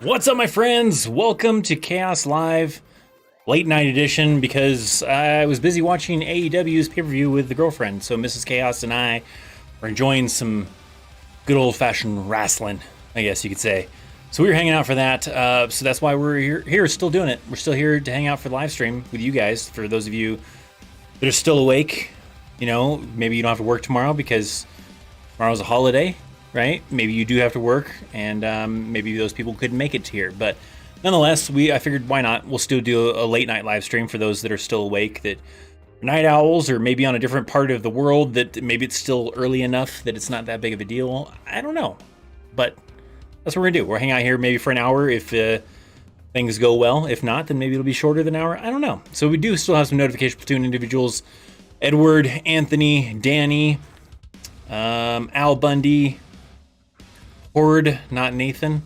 What's up, my friends? Welcome to Chaos Live late night edition because I was busy watching AEW's pay-per-view with the girlfriend. So Mrs. Chaos and I are enjoying some good old-fashioned wrestling, I guess you could say. So we were hanging out for that. So that's why we're here still doing it. We're still here to hang out for the live stream with you guys. For those of you that are still awake, you know, maybe you don't have to work tomorrow because tomorrow's a holiday. Right? Maybe you do have to work, and maybe those people couldn't make it here. But nonetheless, I figured why not? We'll still do a late night live stream for those that are still awake, that are night owls, or maybe on a different part of the world that maybe it's still early enough that it's not that big of a deal. I don't know, but that's what we're gonna do. We'll hang out here maybe for an hour if things go well. If not, then maybe it'll be shorter than an hour. I don't know. So we do still have some notification platoon individuals: Edward, Anthony, Danny, Al Bundy. Horde, not Nathan.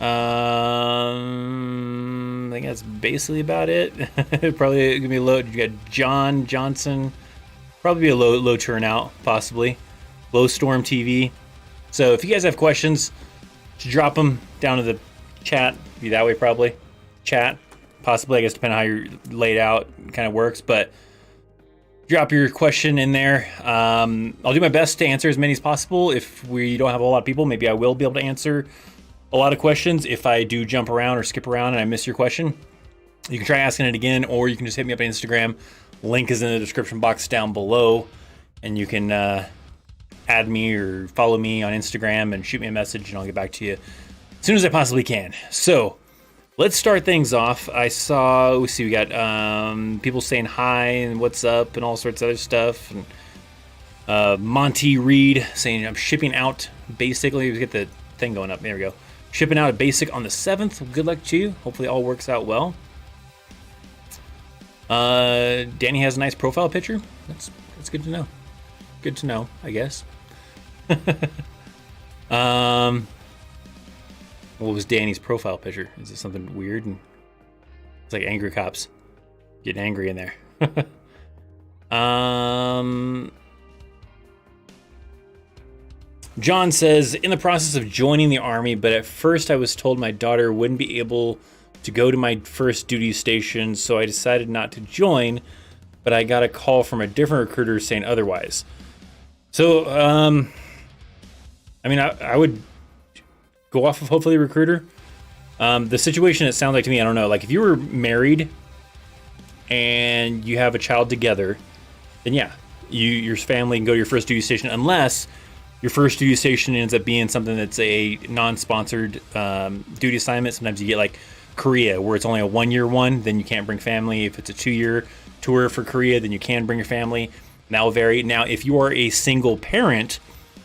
I think that's basically about it. Probably gonna be low. You got John Johnson. Probably be a low turnout, possibly. Low Storm TV. So if you guys have questions, just drop them down to the chat. Be that way probably. Chat, possibly. I guess depending on how you're laid out, kind of works, but. Drop your question in there. I'll do my best to answer as many as possible. If we don't have a lot of people, maybe I will be able to answer a lot of questions. If I do jump around or skip around and I miss your question, you can try asking it again, or you can just hit me up on Instagram. Link is in the description box down below, and you can add me or follow me on Instagram and shoot me a message, and I'll get back to you as soon as I possibly can. So let's start things off. I saw, we got people saying hi and what's up and all sorts of other stuff. And Monty Reed saying, I'm shipping out basically. Let's get the thing going up. There we go. Shipping out a basic on the 7th. Good luck to you. Hopefully it all works out well. Danny has a nice profile picture. That's good to know. Good to know, I guess. What was Danny's profile picture? Is it something weird? And it's like angry cops getting angry in there. John says, in the process of joining the army, but at first I was told my daughter wouldn't be able to go to my first duty station, so I decided not to join, but I got a call from a different recruiter saying otherwise. So, I mean, I would go off of hopefully recruiter. The situation, it sounds like to me, I don't know, like if you were married and you have a child together, then yeah, your family can go to your first duty station, unless your first duty station ends up being something that's a non-sponsored duty assignment. Sometimes you get like Korea, where it's only a 1-year one, then you can't bring family. If it's a 2-year tour for Korea, then you can bring your family. That will vary. Now, if you are a single parent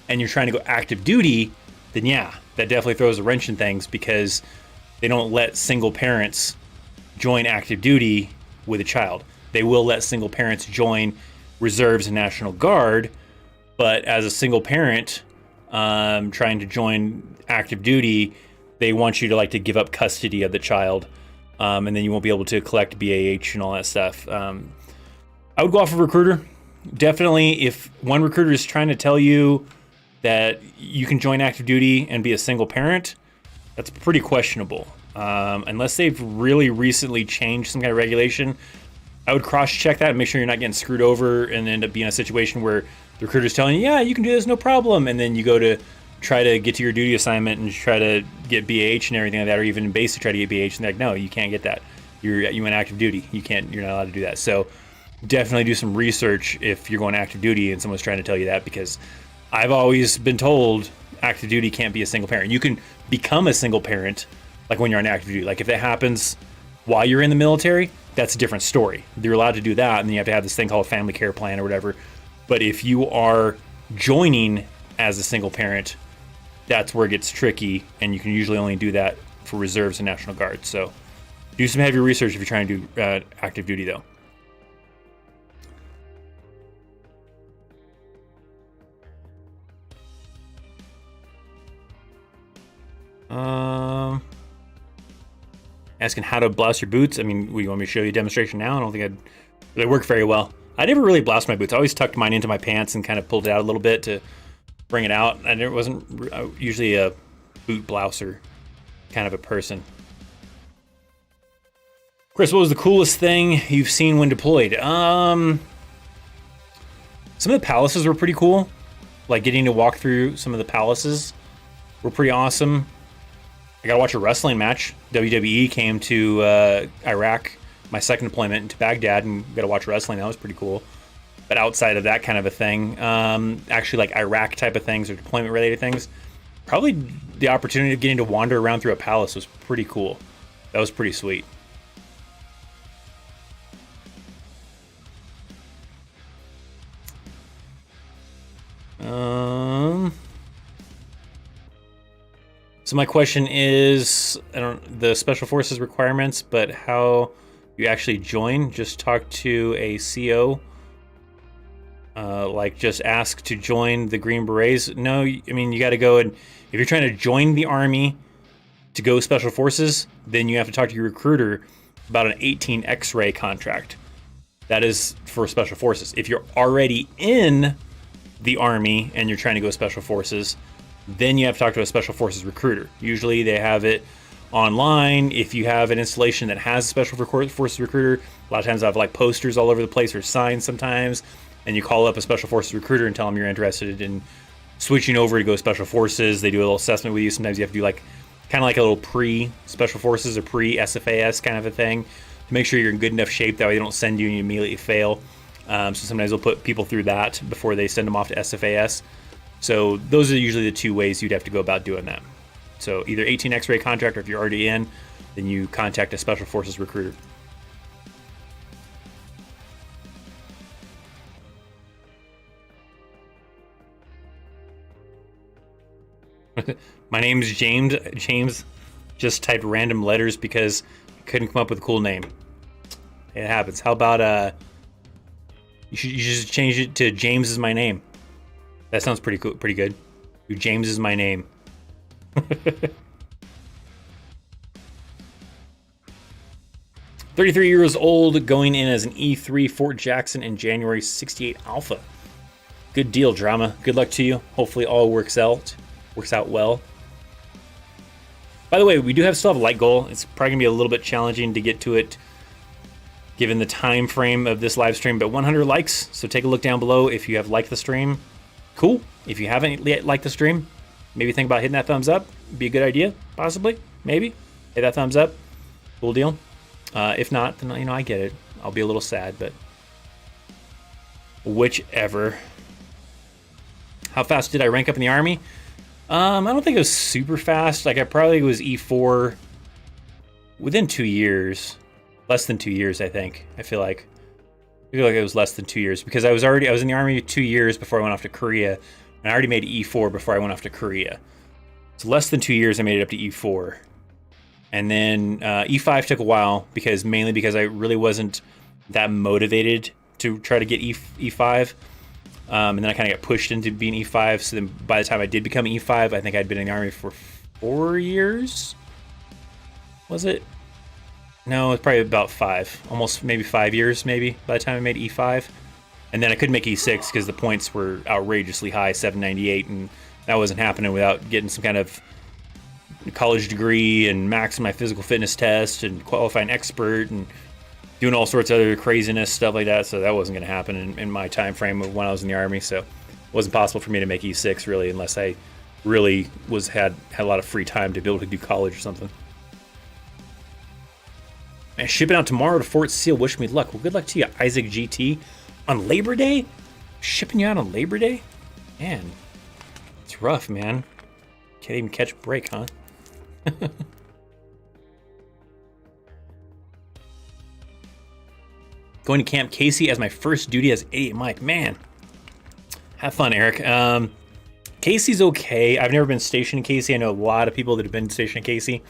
and you're trying to go active duty, then yeah, that definitely throws a wrench in things, because they don't let single parents join active duty with a child. They will let single parents join reserves and National Guard, but as a single parent trying to join active duty, they want you to give up custody of the child, and then you won't be able to collect BAH and all that stuff. I would go off of recruiter. Definitely, if one recruiter is trying to tell you that you can join active duty and be a single parent, that's pretty questionable. Unless they've really recently changed some kind of regulation, I would cross-check that and make sure you're not getting screwed over and end up being in a situation where the recruiter's telling you, yeah, you can do this, no problem, and then you go to try to get to your duty assignment and try to get BAH and everything like that, or even in basic try to get BAH, and they're like, no, you can't get that. You in active duty. You're not allowed to do that. So definitely do some research if you're going active duty and someone's trying to tell you that, because I've always been told active duty can't be a single parent. You can become a single parent like when you're on active duty. Like if that happens while you're in the military, that's a different story. You're allowed to do that, and then you have to have this thing called a family care plan or whatever. But if you are joining as a single parent, that's where it gets tricky, and you can usually only do that for reserves and National Guard. So do some heavy research if you're trying to do active duty, though. Asking how to blouse your boots. I mean, you want me to show you a demonstration now? I don't think they work very well. I never really bloused my boots. I always tucked mine into my pants and kind of pulled it out a little bit to bring it out. I wasn't usually a boot blouser. kind of a person. Chris, what was the coolest thing you've seen when deployed? Some of the palaces were pretty cool. Like getting to walk through some of the palaces were pretty awesome. I got to watch a wrestling match. WWE came to Iraq, my second deployment to Baghdad, and got to watch wrestling. That was pretty cool. But outside of that kind of a thing, actually like Iraq type of things or deployment related things, probably the opportunity of getting to wander around through a palace was pretty cool. That was pretty sweet. So my question is, I don't the Special Forces requirements, but how you actually join? Just talk to a CO. Like just ask to join the Green Berets. No, I mean you got to go and if you're trying to join the Army to go Special Forces, then you have to talk to your recruiter about an 18 X-ray contract. That is for Special Forces. If you're already in the Army and you're trying to go Special Forces, then you have to talk to a Special Forces recruiter. Usually they have it online. If you have an installation that has a Special Forces recruiter, a lot of times I have like posters all over the place or signs sometimes, and you call up a Special Forces recruiter and tell them you're interested in switching over to go Special Forces. They do a little assessment with you. Sometimes you have to do like kind of like a little pre-Special Forces or pre-SFAS kind of a thing to make sure you're in good enough shape. That way they don't send you and you immediately fail. So sometimes they'll put people through that before they send them off to SFAS. So those are usually the two ways you'd have to go about doing that. So either 18 X-ray contract, or if you're already in, then you contact a Special Forces recruiter. My name's James. James just typed random letters because I couldn't come up with a cool name. It happens. How about you should just change it to James is my name. That sounds pretty cool, pretty good. James is my name. 33 years old, going in as an E3 Fort Jackson in January 68 Alpha. Good deal, Drama. Good luck to you. Hopefully all works out well. By the way, we do still have a light goal. It's probably gonna be a little bit challenging to get to it given the time frame of this live stream, but 100 likes. So take a look down below if you have liked the stream. Cool. If you haven't yet liked the stream, maybe think about hitting that thumbs up. Be a good idea, possibly, maybe. Hit that thumbs up. Cool deal. If not, then I get it. I'll be a little sad, but whichever. How fast did I rank up in the Army? I don't think it was super fast. Like I probably was E4 within 2 years. Less than 2 years, I think. I feel like it was less than 2 years because I was in the Army 2 years before I went off to Korea, and I already made E4 before I went off to Korea. So less than 2 years I made it up to E4. And then E5 took a while mainly because I really wasn't that motivated to try to get E5. And then I kind of got pushed into being E5. So then by the time I did become E5, I think I'd been in the Army for 4 years. Was it? No, it's probably about 5. Almost maybe 5 years, maybe, by the time I made E5. And then I couldn't make E6 because the points were outrageously high, 798, and that wasn't happening without getting some kind of college degree and maxing my physical fitness test and qualifying expert and doing all sorts of other craziness, stuff like that. So that wasn't going to happen in my time frame of when I was in the Army. So it wasn't possible for me to make E6 really unless I really had a lot of free time to be able to do college or something. Man, shipping out tomorrow to Fort Seal. Wish me luck. Well, good luck to you, Isaac GT. On Labor Day? Shipping you out on Labor Day? Man, it's rough, man. Can't even catch a break, huh? Going to Camp Casey as my first duty as 88 Mike. Man, have fun, Eric. Casey's okay. I've never been stationed in Casey. I know a lot of people that have been stationed in Casey.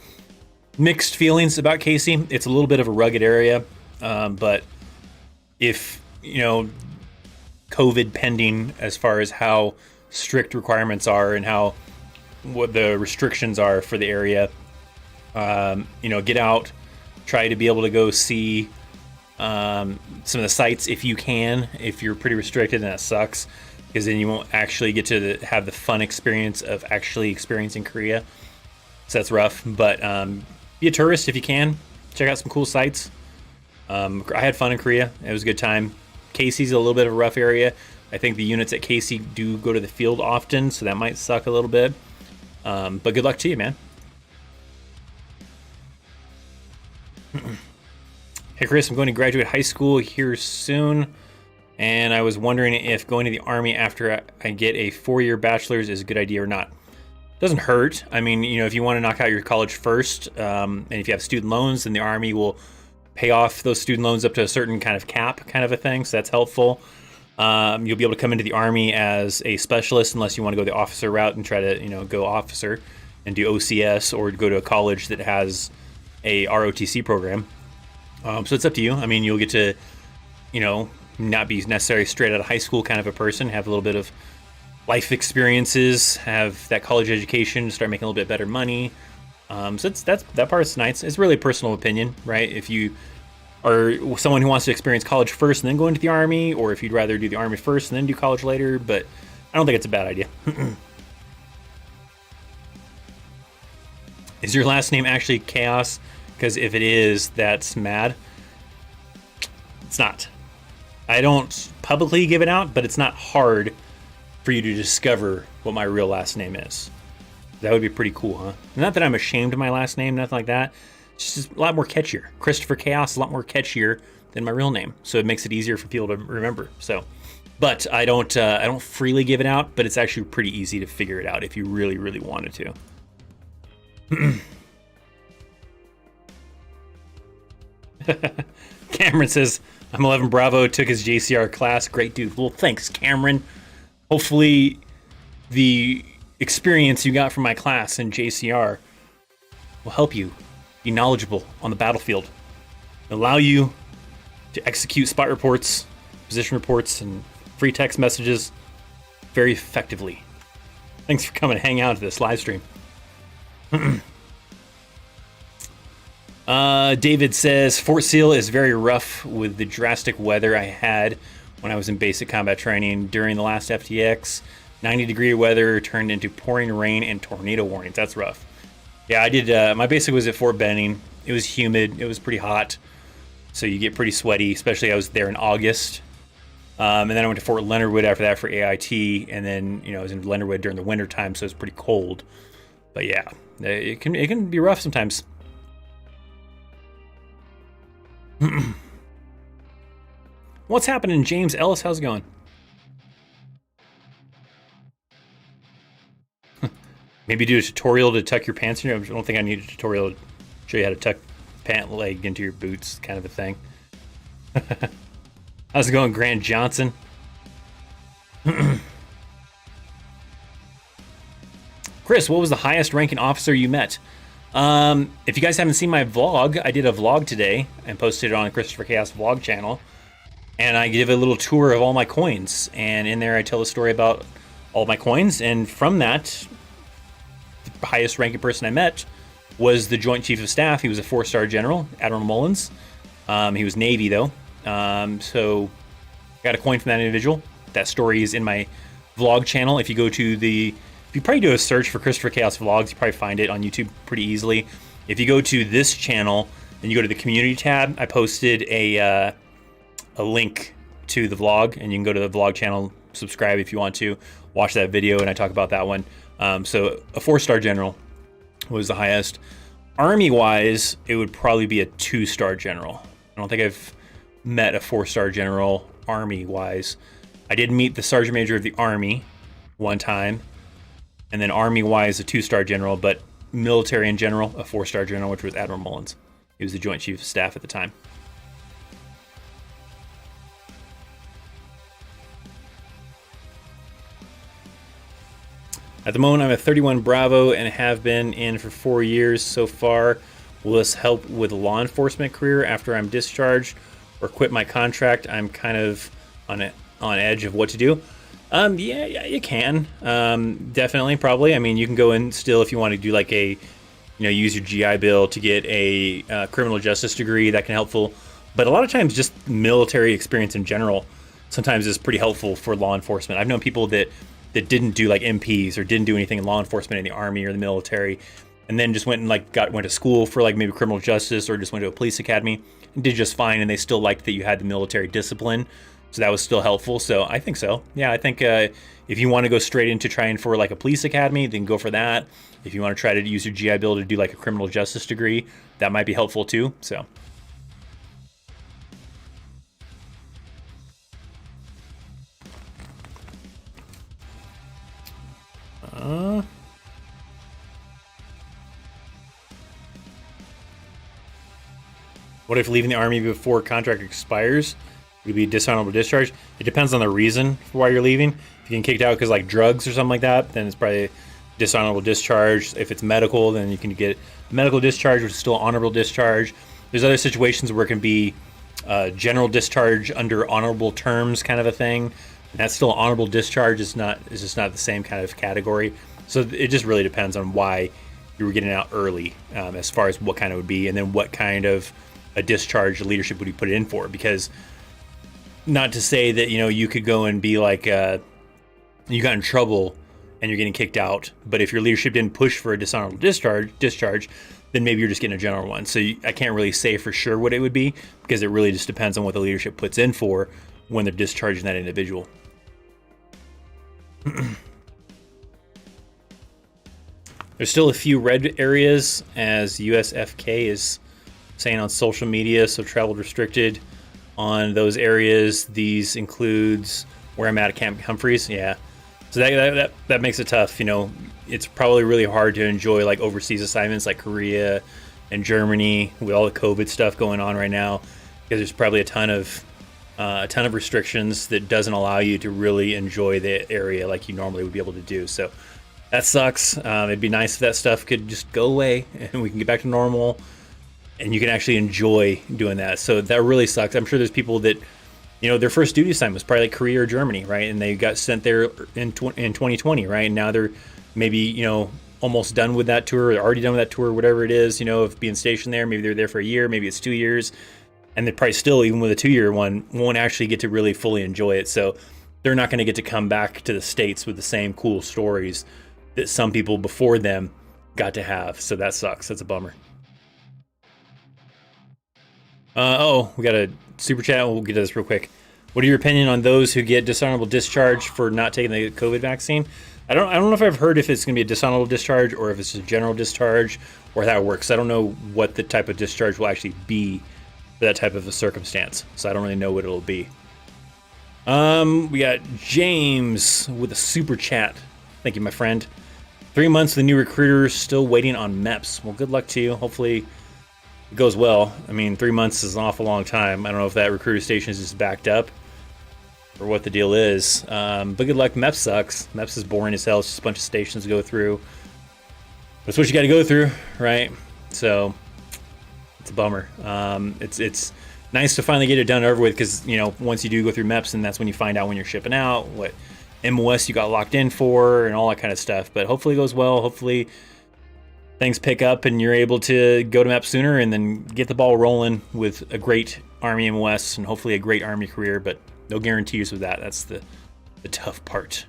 Mixed feelings about Casey. It's a little bit of a rugged area, but if, COVID pending as far as how strict requirements are and what the restrictions are for the area, get out, try to be able to go see some of the sites if you can. If you're pretty restricted, then that sucks because then you won't actually get to have the fun experience of actually experiencing Korea. so that's rough. But be a tourist if you can. Check out some cool sites. I had fun in Korea. It was a good time. Casey's a little bit of a rough area. I think the units at Casey do go to the field often, so that might suck a little bit. But good luck to you, man. Hey, Chris, I'm going to graduate high school here soon, and I was wondering if going to the Army after I get a 4-year bachelor's is a good idea or not. Doesn't hurt. I mean, you know, if you want to knock out your college first, and if you have student loans, then the Army will pay off those student loans up to a certain kind of cap kind of a thing, so that's helpful. You'll be able to come into the Army as a specialist unless you want to go the officer route and try to, you know, go officer and do OCS, or go to a college that has a ROTC program. So it's up to you. I mean, you'll get to, you know, not be necessarily straight out of high school kind of a person, have a little bit of life experiences, have that college education, start making a little bit better money. So that part's nice. It's really a personal opinion, right? If you are someone who wants to experience college first and then go into the Army, or if you'd rather do the Army first and then do college later, but I don't think it's a bad idea. Is your last name actually Chaos? Because if it is, that's mad. It's not. I don't publicly give it out, but it's not hard for you to discover what my real last name is. That would be pretty cool, huh? Not that I'm ashamed of my last name, nothing like that. It's just a lot more catchier. Christopher Chaos is a lot more catchier than my real name, so it makes it easier for people to remember. So, but I don't freely give it out, but it's actually pretty easy to figure it out if you really, really wanted to. Cameron says, I'm 11 Bravo, took his JCR class. Great dude. Well, thanks, Cameron. Hopefully the experience you got from my class in JCR will help you be knowledgeable on the battlefield, allow you to execute spot reports, position reports, and free text messages very effectively. Thanks for coming to hang out to this live stream. David says, Fort Seal is very rough with the drastic weather I had when I was in basic combat training during the last FTX. 90-degree weather turned into pouring rain and tornado warnings. That's rough. Yeah, I did. My basic was at Fort Benning. It was humid. It was pretty hot. So you get pretty sweaty, especially I was there in August. And then I went to Fort Leonard Wood after that for AIT. And then, you know, I was in Leonard Wood during the winter time, so it's pretty cold. But yeah, it can be rough sometimes. What's happening, James Ellis? How's it going? Maybe do a tutorial to tuck your pants in. I don't think I need a tutorial to show you how to tuck pant leg into your boots, kind of a thing. How's it going, Grant Johnson? Chris, what was the highest ranking officer you met? If you guys haven't seen my vlog, I did a vlog today and posted it on the Christopher Chaos vlog channel. And I give a little tour of all my coins. And in there I tell a story about all my coins. And from that, the highest ranking person I met was the Joint Chief of Staff. He was a 4-star general, Admiral Mullins. He was Navy though. So I got a coin from that individual. That story is in my vlog channel. If you go to if you probably do a search for Christopher Chaos Vlogs, you probably find it on YouTube pretty easily. If you go to this channel and you go to the community tab, I posted a link to the vlog, and you can go to the vlog channel, subscribe if you want to, watch that video, and I talk about that one. So a 4-star general was the highest. Army-wise, it would probably be a 2-star general. I don't think I've met a 4-star general Army-wise. I did meet the Sergeant Major of the Army one time, and then Army-wise, a 2-star general, but military in general, a 4-star general, which was Admiral Mullins. He was the Joint Chief of Staff at the time. At the moment, I'm a 31 Bravo and have been in for 4 years so far. Will this help with a law enforcement career after I'm discharged or quit my contract? I'm kind of on edge of what to do. Yeah, you can. Definitely, probably. I mean, you can go in still if you want to do like use your GI Bill to get a criminal justice degree. That can be helpful. But a lot of times, just military experience in general sometimes is pretty helpful for law enforcement. I've known people that didn't do like MPs or didn't do anything in law enforcement in the Army or the military, and then just went and like went to school for like maybe criminal justice or just went to a police academy and did just fine, and they still liked that you had the military discipline, so that was still helpful. So I think so. Yeah, I think if you want to go straight into trying for like a police academy, then go for that. If you want to try to use your GI Bill to do like a criminal justice degree, that might be helpful too. So. What if leaving the Army before contract expires would be dishonorable discharge? It depends on the reason for why you're leaving. If you're getting kicked out because like drugs or something like that, then it's probably dishonorable discharge. If it's medical, then you can get medical discharge, which is still honorable discharge. There's other situations where it can be general discharge under honorable terms, kind of a thing. And that's still honorable discharge. It's just not the same kind of category. So it just really depends on why you were getting out early, as far as what kind it would be, and then what kind of a discharge leadership would you put it in for. Because not to say that you could go and be like you got in trouble and you're getting kicked out, but if your leadership didn't push for a dishonorable discharge, then maybe you're just getting a general one. So I can't really say for sure what it would be, because it really just depends on what the leadership puts in for when they're discharging that individual. There's still a few red areas, as USFK is saying on social media, so travel restricted on those areas. These includes where I'm at Camp Humphreys. Yeah, so that makes it tough. It's probably really hard to enjoy like overseas assignments like Korea and Germany with all the COVID stuff going on right now, because there's probably a ton of restrictions that doesn't allow you to really enjoy the area like you normally would be able to do. So that sucks. It'd be nice if that stuff could just go away and we can get back to normal and you can actually enjoy doing that. So that really sucks. I'm sure there's people that, their first duty assignment was probably like Korea or Germany, right? And they got sent there in 2020, right? And now they're maybe, almost done with that tour, or already done with that tour, whatever it is, of being stationed there. Maybe they're there for a year, maybe it's 2 years. And they probably still, even with a 2-year one, won't actually get to really fully enjoy it. So they're not going to get to come back to the States with the same cool stories that some people before them got to have. So that sucks. That's a bummer. We got a super chat. We'll get to this real quick. What are your opinion on those who get dishonorable discharge for not taking the COVID vaccine? I don't know if I've heard if it's going to be a dishonorable discharge or if it's a general discharge or how it works. I don't know what the type of discharge will actually be for that type of a circumstance. So I don't really know what it'll be. We got James with a super chat. Thank you, my friend. 3 months, the new recruiter still waiting on MEPS. Well, good luck to you. Hopefully it goes well. I mean, 3 months is an awful long time. I don't know if that recruiter station is just backed up or what the deal is. But good luck. MEPS sucks. MEPS is boring as hell. It's just a bunch of stations to go through. That's what you got to go through, right? So it's a bummer. It's nice to finally get it done over with, because once you do go through MEPS, and that's when you find out when you're shipping out, what MOS you got locked in for, and all that kind of stuff. But hopefully it goes well. Hopefully things pick up and you're able to go to MEPS sooner and then get the ball rolling with a great Army MOS and hopefully a great Army career. But no guarantees with that. That's the tough part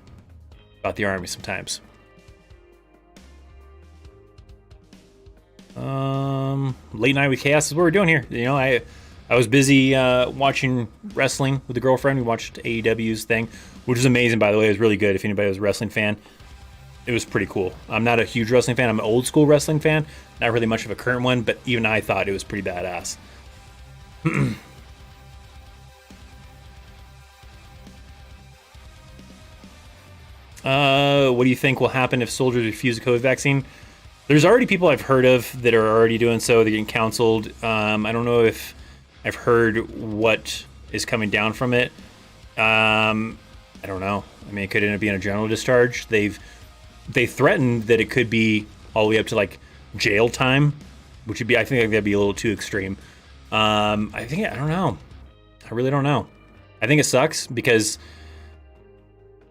about the Army sometimes. Late night with chaos is what we're doing here. I was busy watching wrestling with a girlfriend. We watched AEW's thing, which was amazing, by the way. It was really good. If anybody was a wrestling fan, it was pretty cool. I'm not a huge wrestling fan. I'm an old school wrestling fan, not really much of a current one, but even I thought it was pretty badass. What do you think will happen if soldiers refuse the COVID vaccine? There's already people I've heard of that are already doing so. They're getting counseled. I don't know if I've heard what is coming down from it. I don't know. I mean, it could end up being a general discharge. They threatened that it could be all the way up to like jail time, which would be, I think that'd be a little too extreme. I don't know. I really don't know. I think it sucks because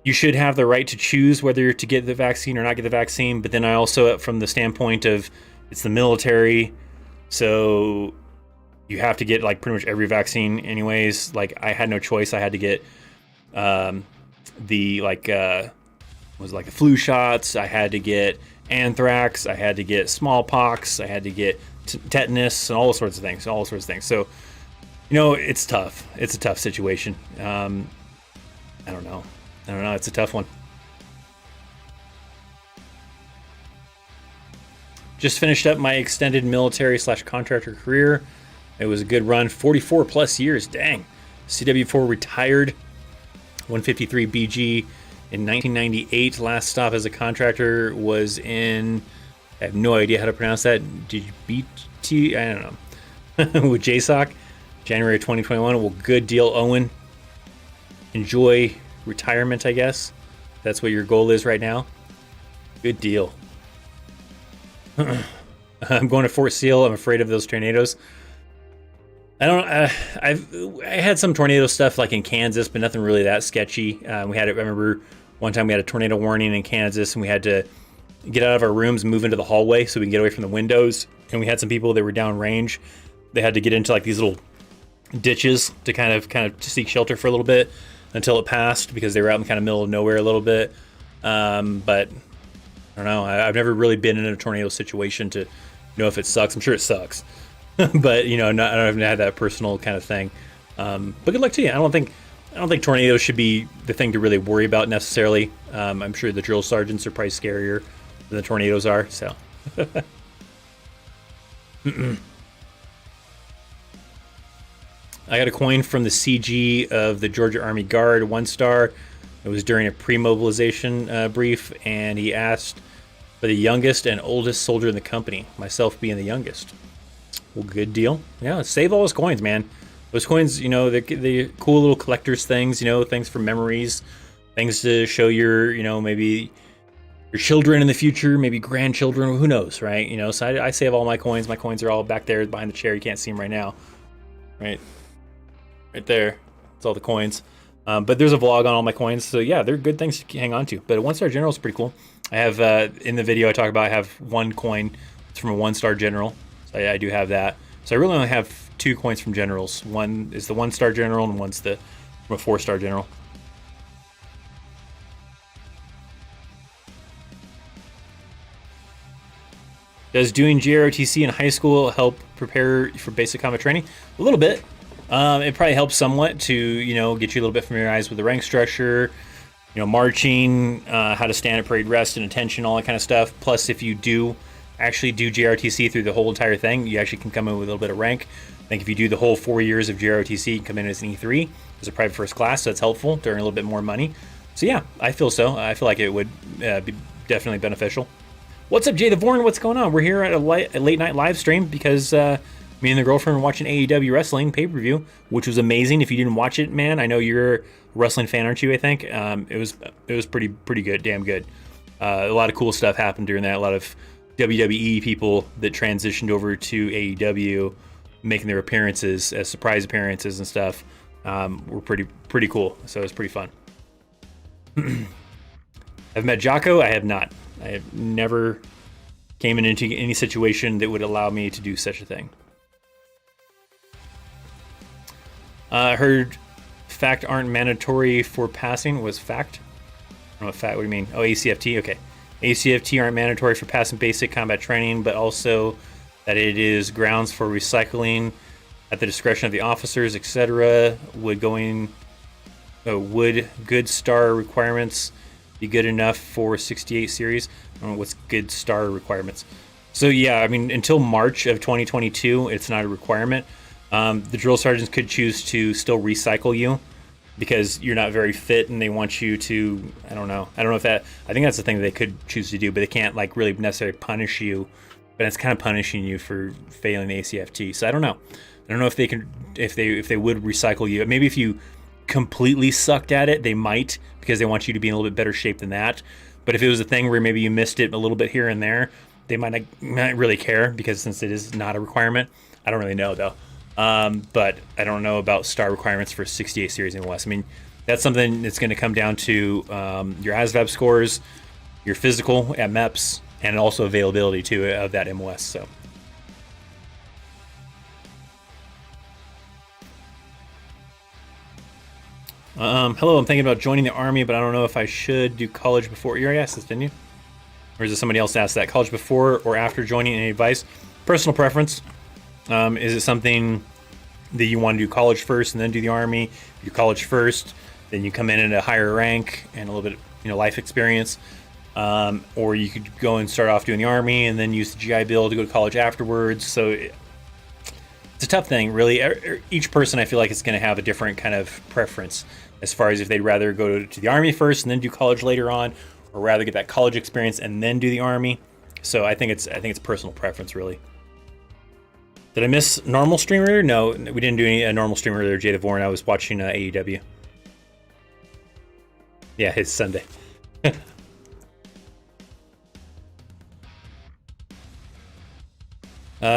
you should have the right to choose whether to get the vaccine or not get the vaccine. But then I also, from the standpoint of it's the military, so you have to get like pretty much every vaccine anyways. Like I had no choice. I had to get the flu shots. I had to get anthrax, I had to get smallpox, I had to get tetanus, and all sorts of things, So, it's tough. It's a tough situation. I don't know. It's a tough one. Just finished up my extended military/contractor career. It was a good run, 44 plus years. Dang. CW4 retired, 153 BG in 1998. Last stop as a contractor was in, I have no idea how to pronounce that. Did you BT? I don't know. With JSOC, January 2021. Well, good deal, Owen. Enjoy retirement, I guess. That's what your goal is right now. Good deal. I'm going to Fort Seal. I'm afraid of those tornadoes. I had some tornado stuff like in Kansas, but nothing really that sketchy. I remember one time we had a tornado warning in Kansas, and we had to get out of our rooms and move into the hallway so we can get away from the windows. And we had some people that were down range. They had to get into like these little ditches to kind of seek shelter for a little bit until it passed, because they were out in the kind of middle of nowhere a little bit. But I don't know. I've never really been in a tornado situation to know if it sucks. I'm sure it sucks, but I haven't had that personal kind of thing. But good luck to you. I don't think tornadoes should be the thing to really worry about necessarily. I'm sure the drill sergeants are probably scarier than the tornadoes are. So. I got a coin from the CG of the Georgia Army Guard, 1 star. It was during a pre-mobilization brief, and he asked for the youngest and oldest soldier in the company, myself being the youngest. Well, good deal. Yeah, save all those coins, man. Those coins, they're cool little collector's things, things for memories, things to show your, maybe your children in the future, maybe grandchildren, who knows, right? So I save all my coins. My coins are all back there behind the chair. You can't see them right now, right? Right there. It's all the coins. But there's a vlog on all my coins, so yeah, they're good things to hang on to. But a 1-star general is pretty cool. I have, in the video I talk about, I have one coin. It's from a 1-star general. So I do have that. So I really only have 2 coins from generals. One is the 1-star general, and one's from a 4-star general. Does doing JROTC in high school help prepare for basic combat training? A little bit. It probably helps somewhat to, get you a little bit familiarized with the rank structure, marching, how to stand at parade rest and attention, all that kind of stuff. Plus, if you do actually do JROTC through the whole entire thing, you actually can come in with a little bit of rank. I think if you do the whole 4 years of JROTC, you can come in as an E3, as a private first class, so that's helpful to earn a little bit more money. So yeah, I feel so. I feel like it would be definitely beneficial. What's up, Jay the Vorn? What's going on? We're here at a late night live stream because me and the girlfriend were watching AEW wrestling pay-per-view, which was amazing. If you didn't watch it, man, I know you're a wrestling fan, aren't you? I think it was pretty good, damn good. A lot of cool stuff happened during that. A lot of WWE people that transitioned over to AEW, making their appearances as surprise appearances and stuff, were pretty cool. So it was pretty fun. I've met Jocko. I have not. I have never came into any situation that would allow me to do such a thing. I heard fact aren't mandatory for passing. Was fact? I don't know what fact. What do you mean? Oh, ACFT. Okay. ACFT aren't mandatory for passing basic combat training, but also that it is grounds for recycling at the discretion of the officers, etc. Would good star requirements be good enough for 68 series? I don't know what's good star requirements. So yeah, I mean, until March of 2022, it's not a requirement. The drill sergeants could choose to still recycle you because you're not very fit and they want you to, I don't know if that, I think that's the thing that they could choose to do, but they can't like really necessarily punish you, but it's kind of punishing you for failing the ACFT. So I don't know if they can, if they would recycle you. Maybe if you completely sucked at it, they might, because they want you to be in a little bit better shape than that. But if it was a thing where maybe you missed it a little bit here and there, they might not really care, because since it is not a requirement. I don't really know though. But I don't know about star requirements for 68 series in the West. I mean, that's something that's going to come down to your ASVAB scores, your physical at MEPS, and also availability too of that MOS. So. Hello, I'm thinking about joining the Army, but I don't know if I should do college before. You already asked this, didn't you? Or is it somebody else asked that? College before or after joining? Any advice? Personal preference. Is it something that you want to do college first and then do the Army? If you do college first, then you come in at a higher rank and a little bit, life experience. Or you could go and start off doing the Army and then use the GI Bill to go to college afterwards. So it's a tough thing, really. Each person, I feel like, is going to have a different kind of preference as far as if they'd rather go to the Army first and then do college later on, or rather get that college experience and then do the Army. So I think it's personal preference, really. Did I miss normal stream earlier? No, we didn't do any normal stream earlier, Jada Vorn. I was watching AEW. Yeah, it's Sunday.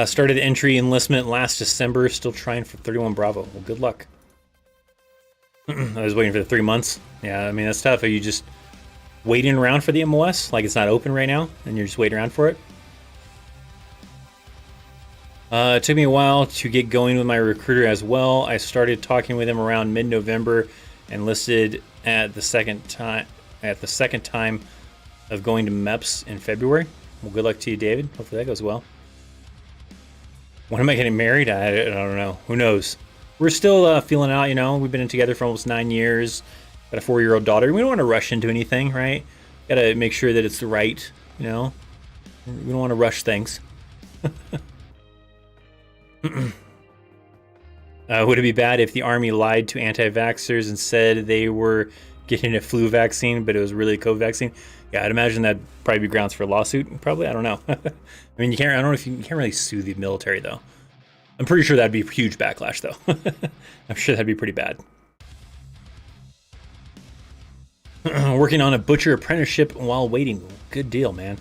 Started entry enlistment last December. Still trying for 31 Bravo. Well, good luck. I was waiting for the 3 months. Yeah, I mean, that's tough. Are you just waiting around for the MOS? Like it's not open right now and you're just waiting around for it? It took me a while to get going with my recruiter as well. I started talking with him around mid-November and listed at the second time of going to MEPS in February. Well, good luck to you, David. Hopefully that goes well. When am I getting married? I don't know. Who knows? We're still feeling out, We've been together for almost 9 years. Got a 4-year-old daughter. We don't want to rush into anything, right? Got to make sure that it's the right, We don't want to rush things. Would it be bad if the Army lied to anti-vaxxers and said they were getting a flu vaccine, but it was really a COVID vaccine? Yeah, I'd imagine that'd probably be grounds for a lawsuit. Probably, I don't know. I mean, I don't know if you can't really sue the military though. I'm pretty sure that'd be a huge backlash though. I'm sure that'd be pretty bad. Working on a butcher apprenticeship while waiting. Good deal, man.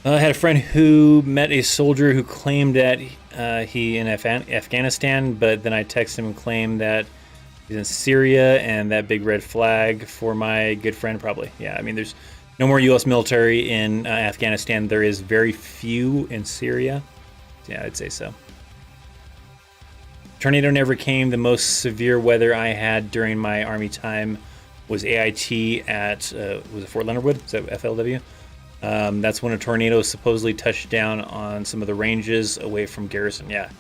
I had a friend who met a soldier who claimed that he in Afghanistan, but then I texted him and claimed that he's in Syria, and that big red flag for my good friend probably. Yeah, I mean, there's no more U.S. military in Afghanistan. There is very few in Syria. Yeah, I'd say so. Tornado never came. The most severe weather I had during my Army time was AIT at, was it Fort Leonard Wood? Is that FLW? That's when a tornado supposedly touched down on some of the ranges away from Garrison. Yeah,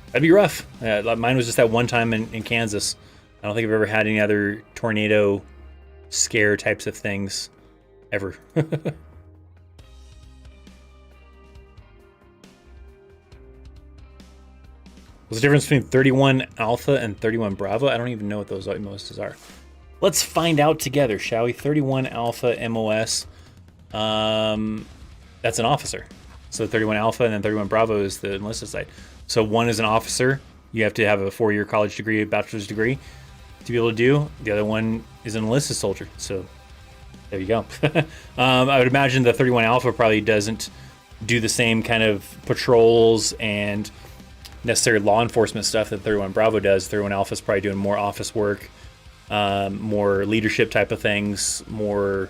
that'd be rough. Mine was just that one time in Kansas. I don't think I've ever had any other tornado scare types of things ever. What's the difference between 31 Alpha and 31 Bravo? I don't even know what those MOSs are. Let's find out together, shall we? 31 Alpha MOS. That's an officer. So 31 Alpha and then 31 Bravo is the enlisted side. So one is an officer. You have to have a 4-year college degree, a bachelor's degree to be able to do. The other one is an enlisted soldier. So there you go. I would imagine the 31 Alpha probably doesn't do the same kind of patrols and necessary law enforcement stuff that 31 Bravo does. 31 Alpha is probably doing more office work, more leadership type of things, more,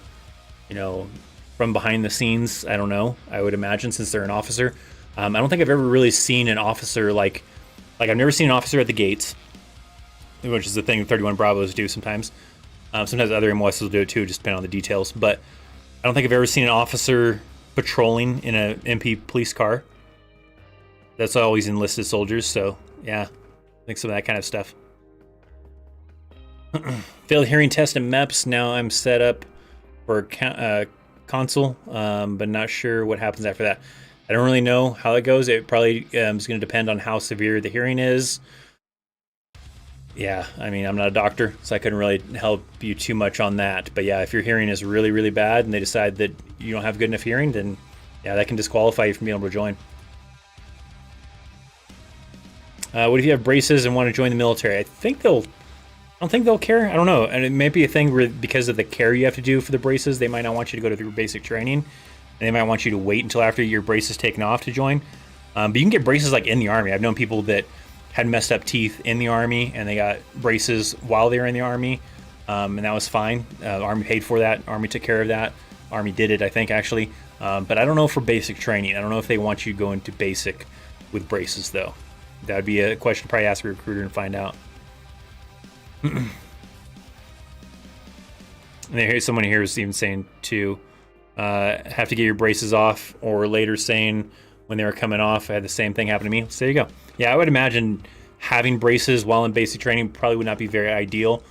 from behind the scenes. I don't know. I would imagine, since they're an officer. I don't think I've ever really seen an officer like I've never seen an officer at the gates, which is the thing 31 Bravos do sometimes. Sometimes other MOSs will do it too, just depending on the details. But I don't think I've ever seen an officer patrolling in an MP police car. That's always enlisted soldiers. So yeah, I think some of that kind of stuff. Failed hearing test and MEPS. Now I'm set up for console, but not sure what happens after that. I don't really know how it goes. It probably is going to depend on how severe the hearing is. Yeah, I mean, I'm not a doctor, so I couldn't really help you too much on that. But yeah, if your hearing is really, really bad and they decide that you don't have good enough hearing, then yeah, that can disqualify you from being able to join. What if you have braces and want to join the military? I don't think they'll care. I don't know. And it may be a thing where, because of the care you have to do for the braces, they might not want you to go to through basic training, and they might want you to wait until after your brace is taken off to join. But you can get braces like in the Army. I've known people that had messed up teeth in the Army, and they got braces while they were in the Army, and that was fine. The Army paid for that. Army took care of that. Army did it, I think, actually. But I don't know for basic training. I don't know if they want you to go into basic with braces, though. That would be a question to probably ask a recruiter and find out. And here's someone here is even saying to have to get your braces off, or later saying when they were coming off, I had the same thing happen to me. So there you go. Yeah, I would imagine having braces while in basic training probably would not be very ideal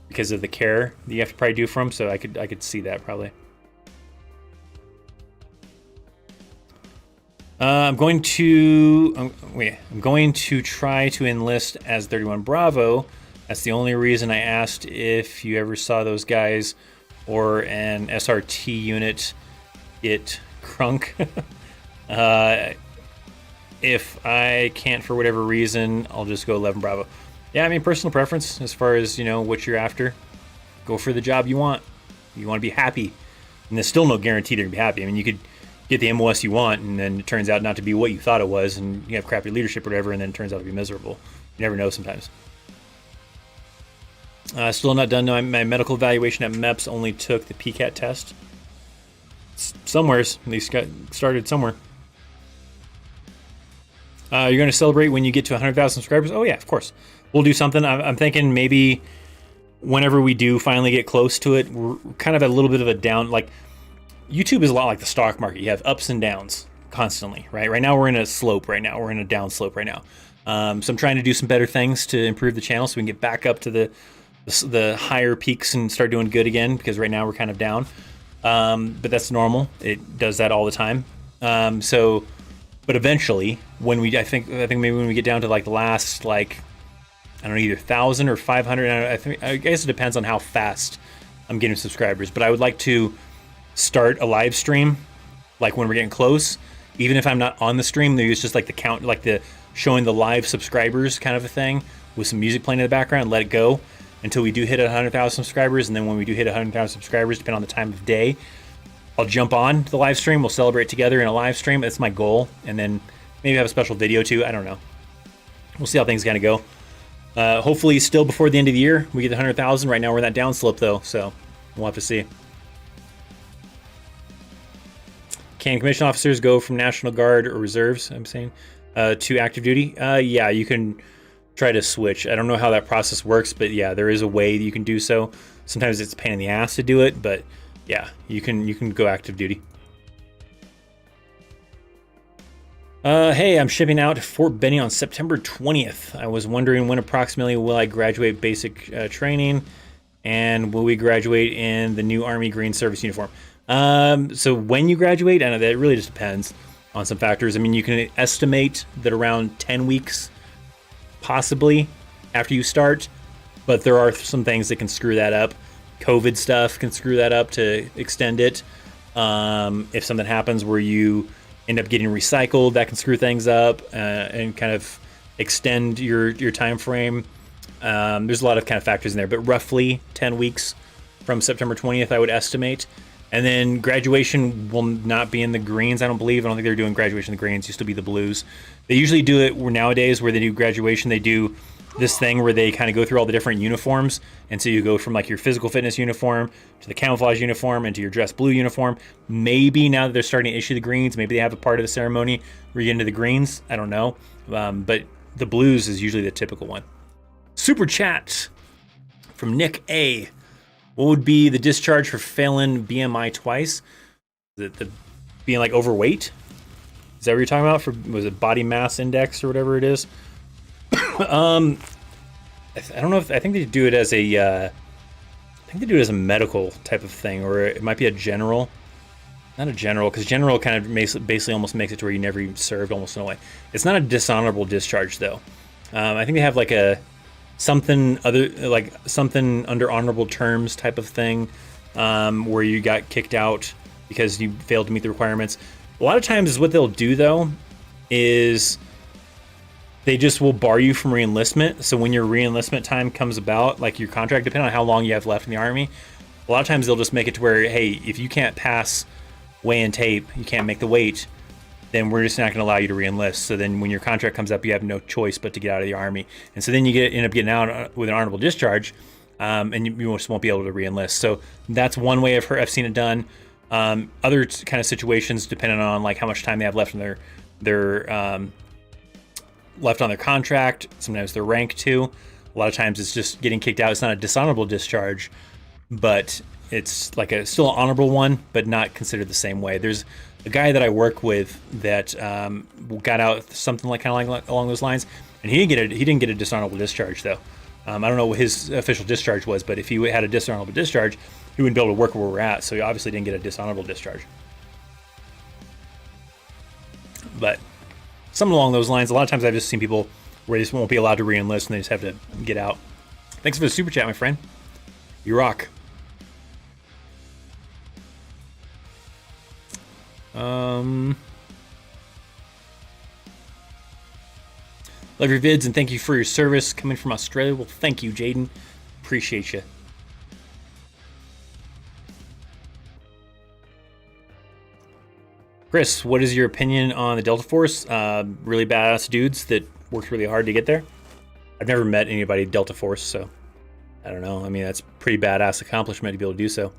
because of the care that you have to probably do for them. So I could see that probably. I'm going to try to enlist as 31 Bravo. That's the only reason I asked if you ever saw those guys or an SRT unit get crunk. If I can't for whatever reason, I'll just go 11 Bravo. Yeah, I mean, personal preference as far as, what you're after. Go for the job you want. You want to be happy. And there's still no guarantee they're going to be happy. I mean, you could get the MOS you want, and then it turns out not to be what you thought it was, and you have crappy leadership or whatever, and then it turns out to be miserable. You never know sometimes. Still not done. No, my medical evaluation at MEPS only took the PCAT test. Somewheres. At least got started somewhere. You're going to celebrate when you get to 100,000 subscribers? Oh, yeah, of course. We'll do something. I'm thinking maybe whenever we do finally get close to it, we're kind of at a little bit of a down. Like, YouTube is a lot like the stock market. You have ups and downs constantly, right? Right now, we're in a slope right now. We're in a down slope right now. So I'm trying to do some better things to improve the channel so we can get back up to the higher peaks and start doing good again, because right now we're kind of down. But that's normal. It does that all the time. But eventually, I think maybe when we get down to like the last, like, I don't know, either 1,000 or 500. I guess it depends on how fast I'm getting subscribers. But I would like to start a live stream, like when we're getting close, even if I'm not on the stream. Maybe it's just like the count, like the showing the live subscribers kind of a thing with some music playing in the background. Let it go until we do hit 100,000 subscribers, and then when we do hit 100,000 subscribers, depending on the time of day, I'll jump on the live stream. We'll celebrate together in a live stream. That's my goal. And then maybe have a special video too. I don't know. We'll see how things kind of go. Hopefully still before the end of the year, we get the 100,000. Right now we're in that down slope though, so we'll have to see. Can commissioned officers go from National Guard or reserves, I'm saying, to active duty? Yeah, you can try to switch. I don't know how that process works, but yeah, there is a way that you can do so. Sometimes it's a pain in the ass to do it, but yeah, you can go active duty. Hey, I'm shipping out to Fort Benning on September 20th. I was wondering when approximately will I graduate basic training, and will we graduate in the new Army Green Service uniform? So when you graduate, I know that really just depends on some factors. I mean, you can estimate that around 10 weeks, possibly, after you start, but there are some things that can screw that up. COVID stuff can screw that up to extend it. If something happens where you end up getting recycled, that can screw things up and kind of extend your time frame. There's a lot of kind of factors in there, but roughly 10 weeks from September 20th, I would estimate. And then graduation will not be in the greens, I don't believe. I don't think they're doing graduation in the greens. It used to be the blues. They usually do it nowadays where they do graduation. They do this thing where they kind of go through all the different uniforms. And so you go from like your physical fitness uniform to the camouflage uniform and to your dress blue uniform. Maybe now that they're starting to issue the greens, maybe they have a part of the ceremony where you get into the greens. I don't know. But the blues is usually the typical one. Super chat from Nick A. What would be the discharge for failing BMI twice? The being like overweight? Is that what you're talking about? Was it body mass index or whatever it is? I don't know if I think they do it as a medical type of thing, or it might be a general. Not a general, because general kind of basically almost makes it to where you never even served almost in a way. It's not a dishonorable discharge though. I think they have like something under honorable terms type of thing, where you got kicked out because you failed to meet the requirements. A lot of times what they'll do though is they just will bar you from reenlistment. So when your reenlistment time comes about, like your contract, depending on how long you have left in the Army, a lot of times they'll just make it to where, hey, if you can't pass weigh and tape, you can't make the weight, then we're just not going to allow you to reenlist. So then when your contract comes up, you have no choice but to get out of the Army. And so then you end up getting out with an honorable discharge, and you just won't be able to reenlist. So that's one way I've seen it done. Other kind of situations, depending on like how much time they have left in their left on their contract, sometimes their rank too. A lot of times it's just getting kicked out. It's not a dishonorable discharge, but it's like a still an honorable one, but not considered the same way. There's a guy that I work with that got out something like kind of like along those lines, and he didn't get a dishonorable discharge though. I don't know what his official discharge was, but if he had a dishonorable discharge, he wouldn't be able to work where we're at. So he obviously didn't get a dishonorable discharge. But something along those lines. A lot of times I've just seen people where they just won't be allowed to re-enlist and they just have to get out. Thanks for the super chat, my friend. You rock. Love your vids and thank you for your service coming from Australia. Well, thank you, Jaden. Appreciate you. Chris, what is your opinion on the Delta Force? Really badass dudes that worked really hard to get there. I've never met anybody Delta Force, so I don't know. I mean, that's a pretty badass accomplishment to be able to do so.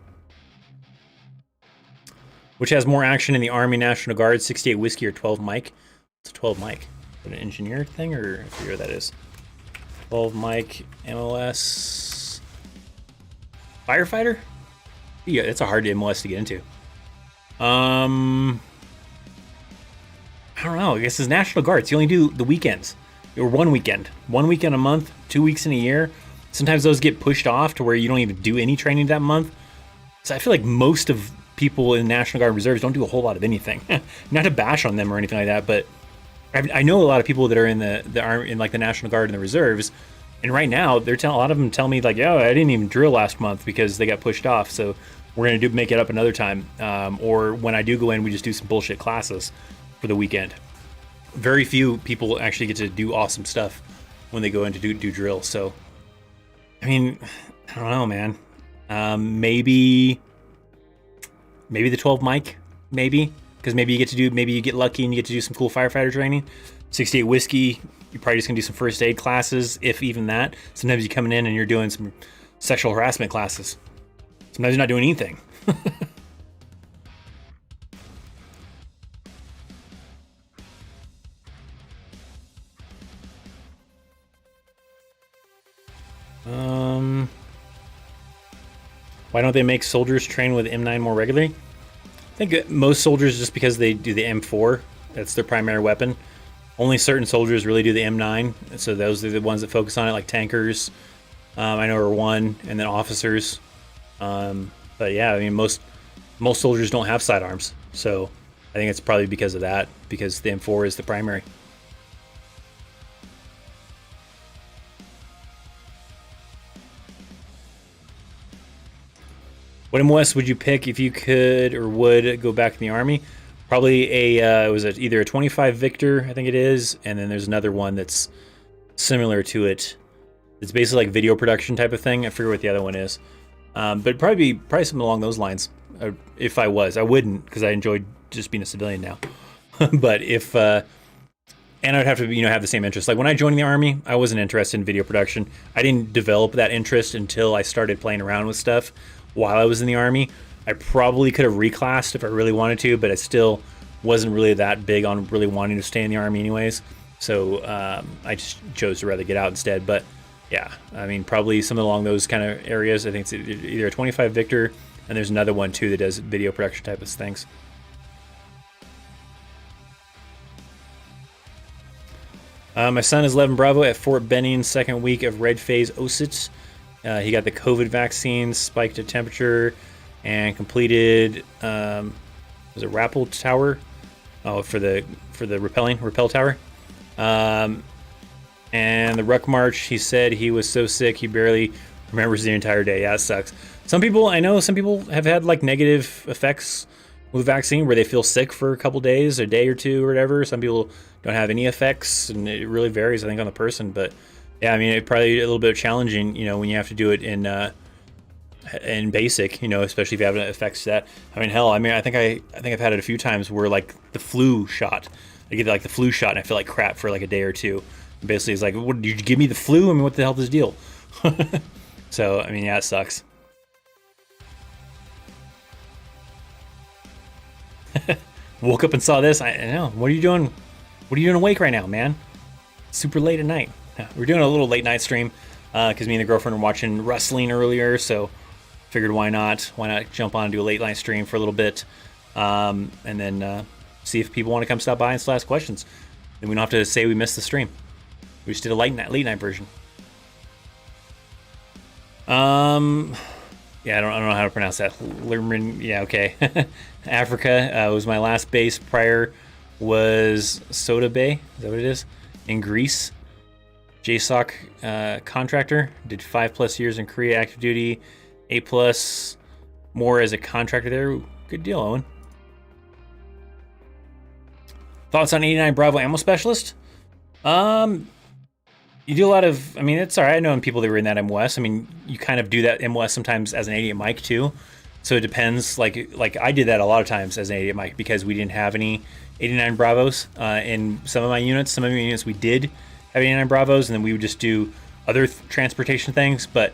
Which has more action in the Army, National Guard, 68 Whiskey or 12 Mike? It's a 12 Mike. An engineer thing, or I forget what that is. 12 Mike, MOS, firefighter. Yeah, it's a hard MOS to get into. I don't know. I guess it's National Guards. You only do the weekends, or one weekend a month, 2 weeks in a year. Sometimes those get pushed off to where you don't even do any training that month. So I feel like most of people in National Guard reserves don't do a whole lot of anything. Not to bash on them or anything like that, but I know a lot of people that are in the Army, in like the National Guard and the reserves, and right now they're a lot of them tell me like, "Yeah, I didn't even drill last month because they got pushed off, so we're gonna make it up another time." Or when I do go in, we just do some bullshit classes for the weekend. Very few people actually get to do awesome stuff when they go in to do drill. So, I mean, I don't know, man. Maybe the 12 Mike, maybe. Because maybe you get lucky and you get to do some cool firefighter training. 68 Whiskey, you're probably just going to do some first aid classes, if even that. Sometimes you're coming in and you're doing some sexual harassment classes. Sometimes you're not doing anything. Why don't they make soldiers train with M9 more regularly? I think most soldiers, just because they do the M4, that's their primary weapon. Only certain soldiers really do the M9, so those are the ones that focus on it, like tankers. I know are one, and then officers. But yeah, I mean most soldiers don't have sidearms, so I think it's probably because of that, because the M4 is the primary. What MOS would you pick if you could or would go back in the Army? Probably either a 25 Victor, I think it is, and then there's another one that's similar to it. It's basically like video production type of thing. I forget what the other one is, but probably something along those lines. If I wouldn't, because I enjoyed just being a civilian now. But if and I'd have to have the same interest. Like when I joined the Army, I wasn't interested in video production. I didn't develop that interest until I started playing around with stuff while I was in the Army. I probably could have reclassed if I really wanted to, but I still wasn't really that big on really wanting to stay in the Army anyways. So I just chose to rather get out instead. But yeah, I mean, probably something along those kind of areas. I think it's either a 25 Victor, and there's another one too that does video production type of things. My son is 11 Bravo at Fort Benning, second week of red phase OSIT. He got the COVID vaccine, spiked a temperature, and completed was it Rappel Tower? Oh, for the rappel tower. And the ruck march, he said he was so sick he barely remembers the entire day. Yeah, it sucks. I know some people have had like negative effects with the vaccine where they feel sick for a couple days, a day or two or whatever. Some people don't have any effects, and it really varies, I think, on the person. But yeah, I mean, it's probably a little bit challenging, when you have to do it in basic, especially if you have effects to that. I mean, hell, I think I've had it a few times where like the flu shot, I get like the flu shot and I feel like crap for like a day or two. And basically, it's like, what, did you give me the flu? I mean, what the hell is this deal? So, I mean, yeah, it sucks. Woke up and saw this. I know. What are you doing? What are you doing awake right now, man? Super late at night. We're doing a little late night stream because me and the girlfriend were watching wrestling earlier. So figured why not? Why not jump on and do a late night stream for a little bit, and then see if people want to come stop by and still ask questions. Then we don't have to say we missed the stream. We just did a late night version. Yeah, I don't know how to pronounce that. Lerman, yeah, okay. Africa was my last base. Prior was Soda Bay. Is that what it is? In Greece. JSOC contractor. Did 5+ years in Korea active duty. 8+ more as a contractor there. Ooh, good deal, Owen. Thoughts on 89 Bravo ammo specialist? You do a lot of, I mean, it's all right. I know people that were in that MOS. I mean, you kind of do that MOS sometimes as an 88 mic too. So it depends. Like I did that a lot of times as an 88 mic because we didn't have any 89 Bravos in some of my units. Some of my units we did have 89 Bravos, and then we would just do other transportation things. But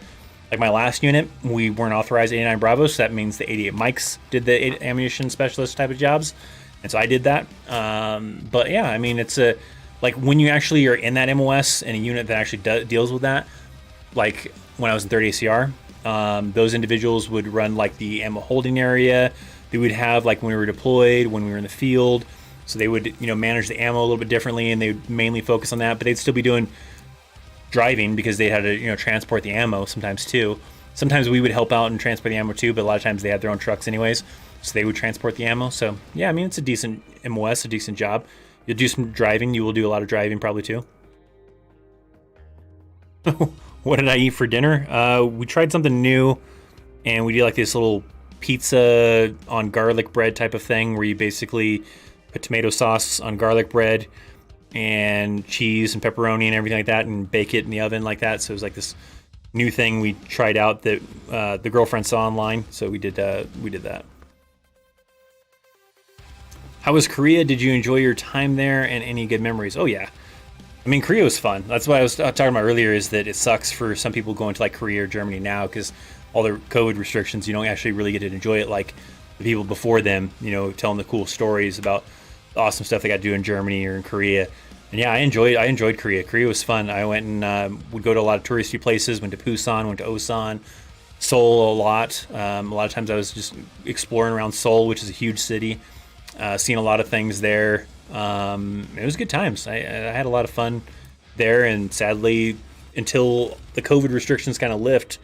like my last unit, we weren't authorized 89 Bravos. So that means the 88 mics did the ammunition specialist type of jobs. And so I did that. But yeah, I mean, it's like when you actually are in that MOS and a unit that actually deals with that, like when I was in 30 ACR, those individuals would run like the ammo holding area. They would have like when we were deployed, when we were in the field. So they would, manage the ammo a little bit differently, and they would mainly focus on that. But they'd still be doing driving because they had to, transport the ammo sometimes too. Sometimes we would help out and transport the ammo too, but a lot of times they had their own trucks anyways. So they would transport the ammo. So yeah, I mean, it's a decent MOS, a decent job. You'll do some driving. You will do a lot of driving probably too. What did I eat for dinner? We tried something new, and we did like this little pizza on garlic bread type of thing where you basically put tomato sauce on garlic bread and cheese and pepperoni and everything like that and bake it in the oven like that. So it was like this new thing we tried out that the girlfriend saw online. So we did that. How was Korea? Did you enjoy your time there and any good memories? Oh yeah. I mean, Korea was fun. That's what I was talking about earlier, is that it sucks for some people going to like Korea or Germany now because all the COVID restrictions, you don't actually really get to enjoy it like the people before them, telling the cool stories about the awesome stuff they got to do in Germany or in Korea. And yeah, I enjoyed Korea. Korea was fun. I went and would go to a lot of touristy places, went to Busan, went to Osan, Seoul a lot. A lot of times I was just exploring around Seoul, which is a huge city. Seeing a lot of things there. It was good times. I had a lot of fun there, and sadly, until the COVID restrictions kind of lift,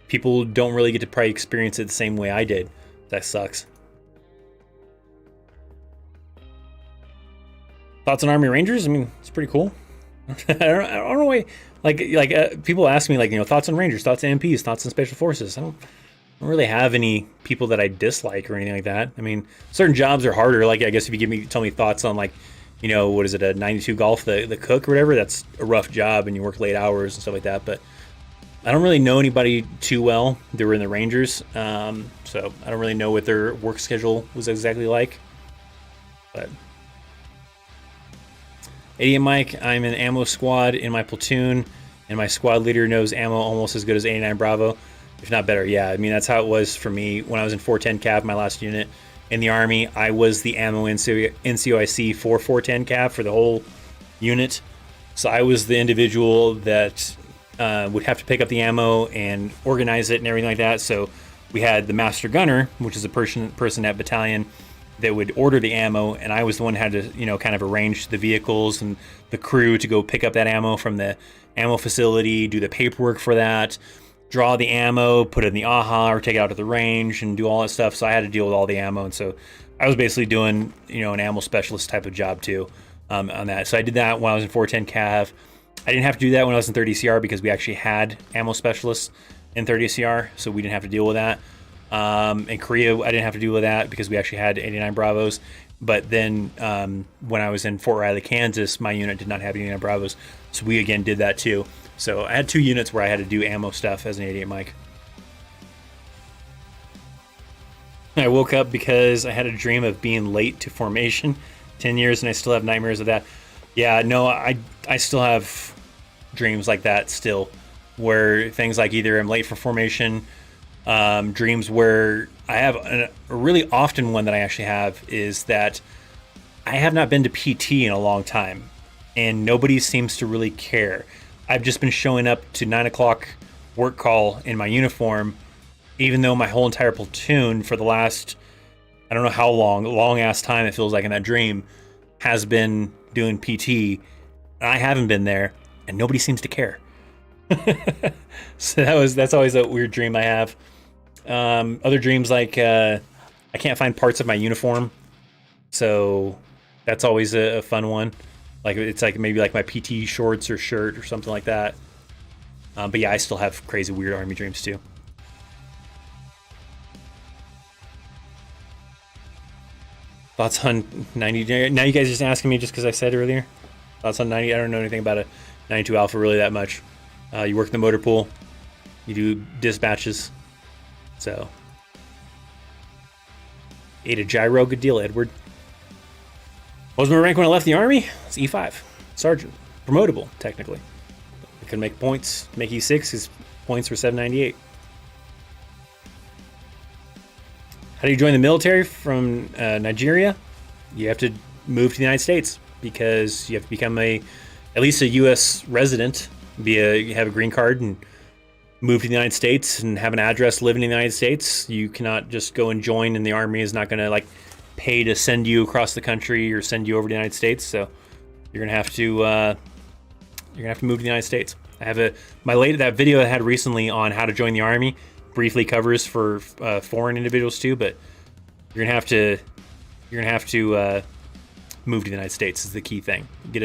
people don't really get to probably experience it the same way I did. That sucks. Thoughts on Army Rangers? I mean, it's pretty cool. I don't know why. Like people ask me thoughts on Rangers, thoughts on MPs, thoughts on Special Forces. I don't really have any people that I dislike or anything like that. I mean, certain jobs are harder. Like, I guess if you tell me thoughts on what is it, a 92 Golf, the cook or whatever, that's a rough job and you work late hours and stuff like that. But I don't really know anybody too well that were in the Rangers. So I don't really know what their work schedule was exactly like. But 88 Mike, I'm in ammo squad in my platoon, and my squad leader knows ammo almost as good as 89 Bravo. If not better, yeah. I mean, that's how it was for me when I was in 410 Cav, my last unit in the Army. I was the ammo NCOIC for 410 Cav for the whole unit. So I was the individual that would have to pick up the ammo and organize it and everything like that. So we had the Master Gunner, which is a person at battalion that would order the ammo, and I was the one who had to, kind of arrange the vehicles and the crew to go pick up that ammo from the ammo facility, do the paperwork for that, draw the ammo, put it in the AHA or take it out to the range and do all that stuff. So I had to deal with all the ammo. And so I was basically doing, an ammo specialist type of job too on that. So I did that when I was in 410 Cav. I didn't have to do that when I was in 30 CR because we actually had ammo specialists in 30 CR. So we didn't have to deal with that. In Korea, I didn't have to deal with that because we actually had 89 Bravos. But then when I was in Fort Riley, Kansas, my unit did not have 89 Bravos. So we again did that too. So I had 2 units where I had to do ammo stuff as an 88 mic. I woke up because I had a dream of being late to formation 10 years, and I still have nightmares of that. Yeah, no, I still have dreams like that still, where things like either I'm late for formation, dreams where I have a really often one that I actually have is that I have not been to PT in a long time, and nobody seems to really care. I've just been showing up to 9 o'clock work call in my uniform even though my whole entire platoon for the last, I don't know how long ass time it feels like in that dream, has been doing PT. I haven't been there, and nobody seems to care. So that's always a weird dream I have. Other dreams like I can't find parts of my uniform, so that's always a fun one. Like it's like maybe like my PT shorts or shirt or something like that. But yeah, I still have crazy weird Army dreams too. Thoughts on 90? Now you guys just asking me just because I said earlier. Thoughts on 90? I don't know anything about a 92 Alpha really that much. You work in the motor pool. You do dispatches. So. Ate a gyro. Good deal, Edward. What was my rank when I left the Army? It's E5. Sergeant. Promotable, technically. I could make points. Make E6. His points were 798. How do you join the military from Nigeria? You have to move to the United States because you have to become at least a U.S. resident, you have a green card and move to the United States and have an address living in the United States. You cannot just go and join, and the Army is not going to like pay to send you across the country or send you over to the United States. So you're gonna have to move to the United States. I have that video I had recently on how to join the Army. Briefly covers for foreign individuals too, but you're gonna have to move to the United States is the key thing. Get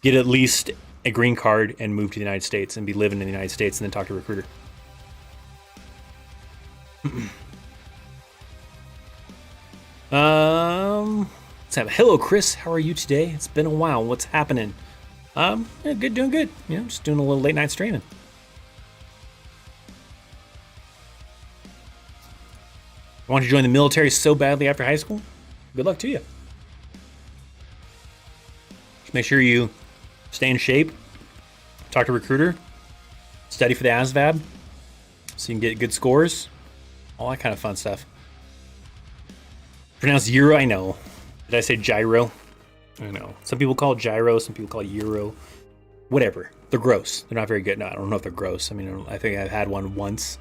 at least a green card and move to the United States and be living in the United States and then talk to a recruiter. Let's have hello, Chris. How are you today? It's been a while. What's happening? Yeah, good, doing good. You know, just doing a little late night streaming. I want to join the military so badly after high school. Good luck to you. Just make sure you stay in shape, talk to a recruiter, study for the ASVAB so you can get good scores, all that kind of fun stuff. Pronounced Euro, I know. Did I say gyro? I know. Some people call it gyro, some people call it Euro. Whatever. They're gross. They're not very good. No, I don't know if they're gross. I mean, I think I've had one once.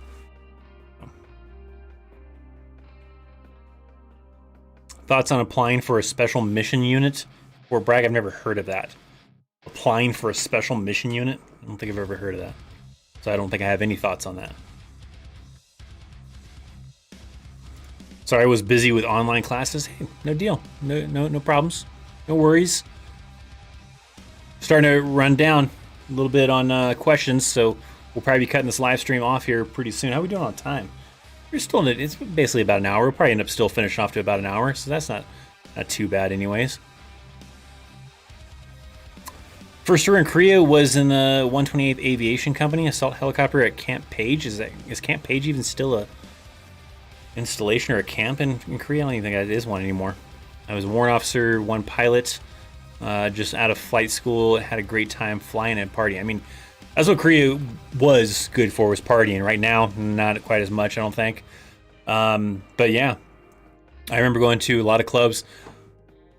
Thoughts on applying for a special mission unit? Or brag, I've never heard of that. Applying for a special mission unit? I don't think I've ever heard of that. So I don't think I have any thoughts on that. Sorry, I was busy with online classes. Hey, no deal. No problems. No worries. Starting to run down a little bit on questions, so we'll probably be cutting this live stream off here pretty soon. How are we doing on time? We're still in it. It's basically about an hour. We'll probably end up still finishing off to about an hour, so that's not too bad anyways. First tour in Korea was in the 128th Aviation Company, assault helicopter at Camp Page. Is Camp Page even still a installation or a camp in Korea? I don't even think it is one anymore. I was a warrant officer, one pilot, just out of flight school. Had a great time flying and partying. I mean, that's what Korea was good for, was partying. Right now, not quite as much, I don't think. But yeah, I remember going to a lot of clubs.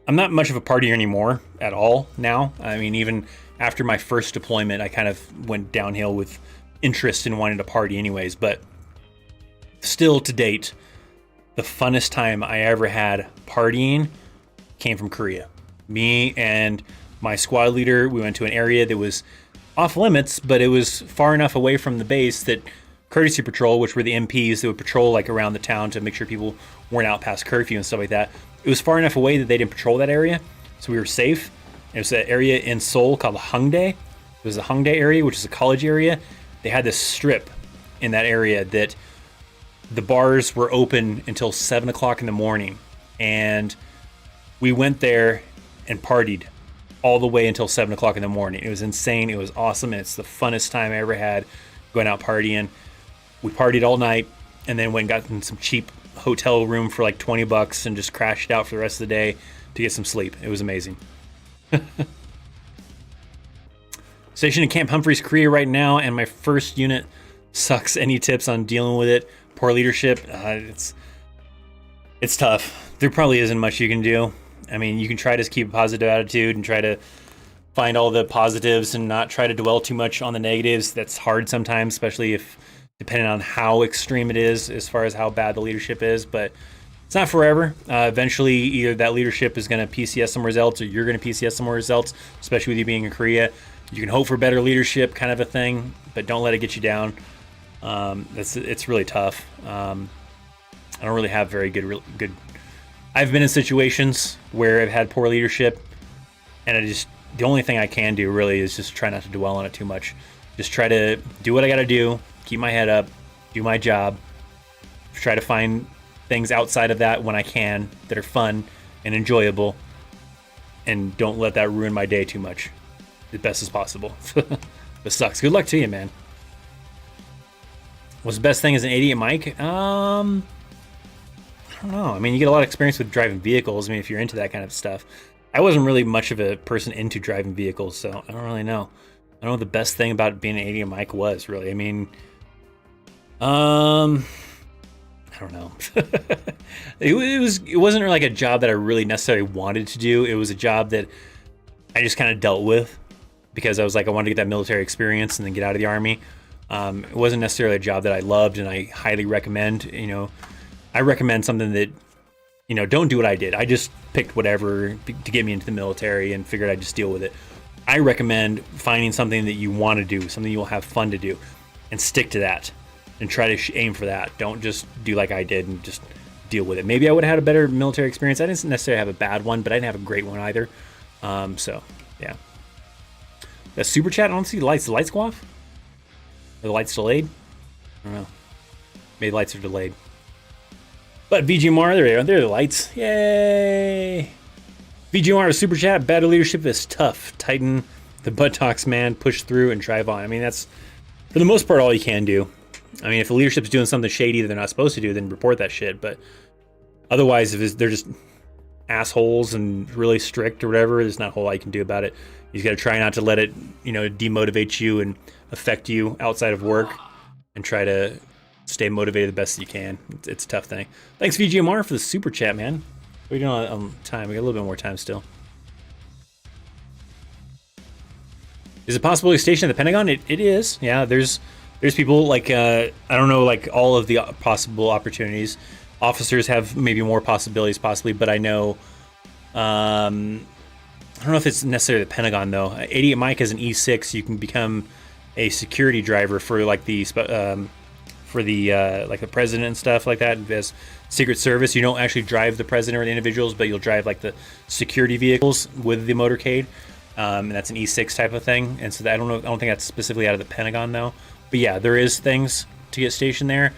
I'm not much of a partier anymore at all now. I mean, even after my first deployment, I kind of went downhill with interest in wanting to party anyways. But still to date, the funnest time I ever had partying came from Korea. Me and my squad leader, we went to an area that was off limits, but it was far enough away from the base that courtesy patrol, which were the MPs that would patrol like around the town to make sure people weren't out past curfew and stuff like that. It was far enough away that they didn't patrol that area, so we were safe. It was an area in Seoul called Hongdae. It was the Hongdae area, which is a college area. They had this strip in that area that the bars were open until 7 o'clock in the morning, and we went there and partied all the way until 7 o'clock in the morning. It was insane. It was awesome, and it's the funnest time I ever had going out partying. We partied all night and then went and got in some cheap hotel room for like $20 and just crashed out for the rest of the day to get some sleep. It was amazing. Stationed in Camp Humphreys, Korea right now, and my first unit sucks. Any tips on dealing with it? Poor leadership. It's tough. There probably isn't much you can do. I mean, you can try to keep a positive attitude and try to find all the positives and not try to dwell too much on the negatives. That's hard sometimes, especially if depending on how extreme it is as far as how bad the leadership is. But it's not forever. Eventually, either that leadership is going to PCS somewhere else, or you're going to PCS somewhere else, especially with you being in Korea. You can hope for better leadership, kind of a thing, but don't let it get you down. It's really tough. I don't really have very good. I've been in situations where I've had poor leadership, and the only thing I can do really is just try not to dwell on it too much. Just try to do what I got to do, keep my head up, do my job, try to find things outside of that when I can that are fun and enjoyable, and don't let that ruin my day too much as best as possible. This sucks. Good luck to you, man. What's the best thing as an 88 mic? I don't know. I mean, you get a lot of experience with driving vehicles. I mean, if you're into that kind of stuff. I wasn't really much of a person into driving vehicles, so I don't really know. I don't know what the best thing about being an 88 mic was, really. I mean, I don't know. It wasn't like a job that I really necessarily wanted to do. It was a job that I just kind of dealt with because I was like, I wanted to get that military experience and then get out of the Army. It wasn't necessarily a job that I loved and I highly recommend. I recommend something that, don't do what I did. I just picked whatever to get me into the military and figured I'd just deal with it. I recommend finding something that you want to do, something you'll have fun to do, and stick to that and try to aim for that. Don't just do like I did and just deal with it. Maybe I would have had a better military experience. I didn't necessarily have a bad one, but I didn't have a great one either. So, yeah. The super chat, I don't see the lights. The lights go off? Are the lights delayed? I don't know. Maybe the lights are delayed. But VGMR, there they are. There are the lights. Yay! VGMR super chat. Battle leadership is tough. Tighten the buttocks, man. Push through and drive on. I mean, that's for the most part all you can do. I mean, if the leadership's doing something shady that they're not supposed to do, then report that shit. But otherwise, if they're just assholes and really strict or whatever, there's not a whole lot you can do about it. You just got to try not to let it, demotivate you and affect you outside of work, and try to stay motivated the best you can. It's a tough thing. Thanks, VGMR, for the super chat, man. What are you doing on time? We got a little bit more time still. Is it possible to station at the Pentagon? It is. Yeah, there's people like I don't know like all of the possible opportunities. Officers have maybe more possibilities possibly, but I know I don't know if it's necessarily the Pentagon though. 88 Mike as an E6, you can become a security driver for like the president and stuff like that. As Secret Service, you don't actually drive the president or the individuals, but you'll drive like the security vehicles with the motorcade. And that's an E6 type of thing. And so I don't think that's specifically out of the Pentagon though. But yeah, there is things to get stationed there.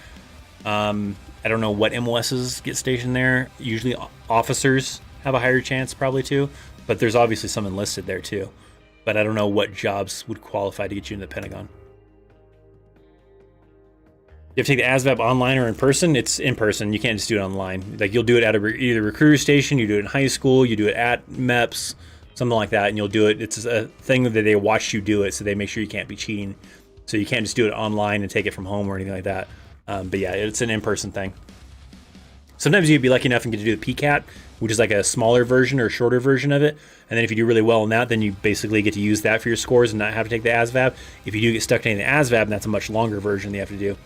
I don't know what MOSs get stationed there. Usually officers have a higher chance probably too, but there's obviously some enlisted there too. But I don't know what jobs would qualify to get you in the Pentagon. You have to take the ASVAB online or in person. It's in person. You can't just do it online. Like you'll do it at either recruiter station, you do it in high school, you do it at MEPS, something like that, and you'll do it. It's a thing that they watch you do it, so they make sure you can't be cheating. So you can't just do it online and take it from home or anything like that. But yeah, it's an in-person thing. Sometimes you'd be lucky enough and get to do the PCAT, which is like a smaller version or a shorter version of it. And then if you do really well in that, then you basically get to use that for your scores and not have to take the ASVAB. If you do get stuck taking the ASVAB, that's a much longer version that you have to do.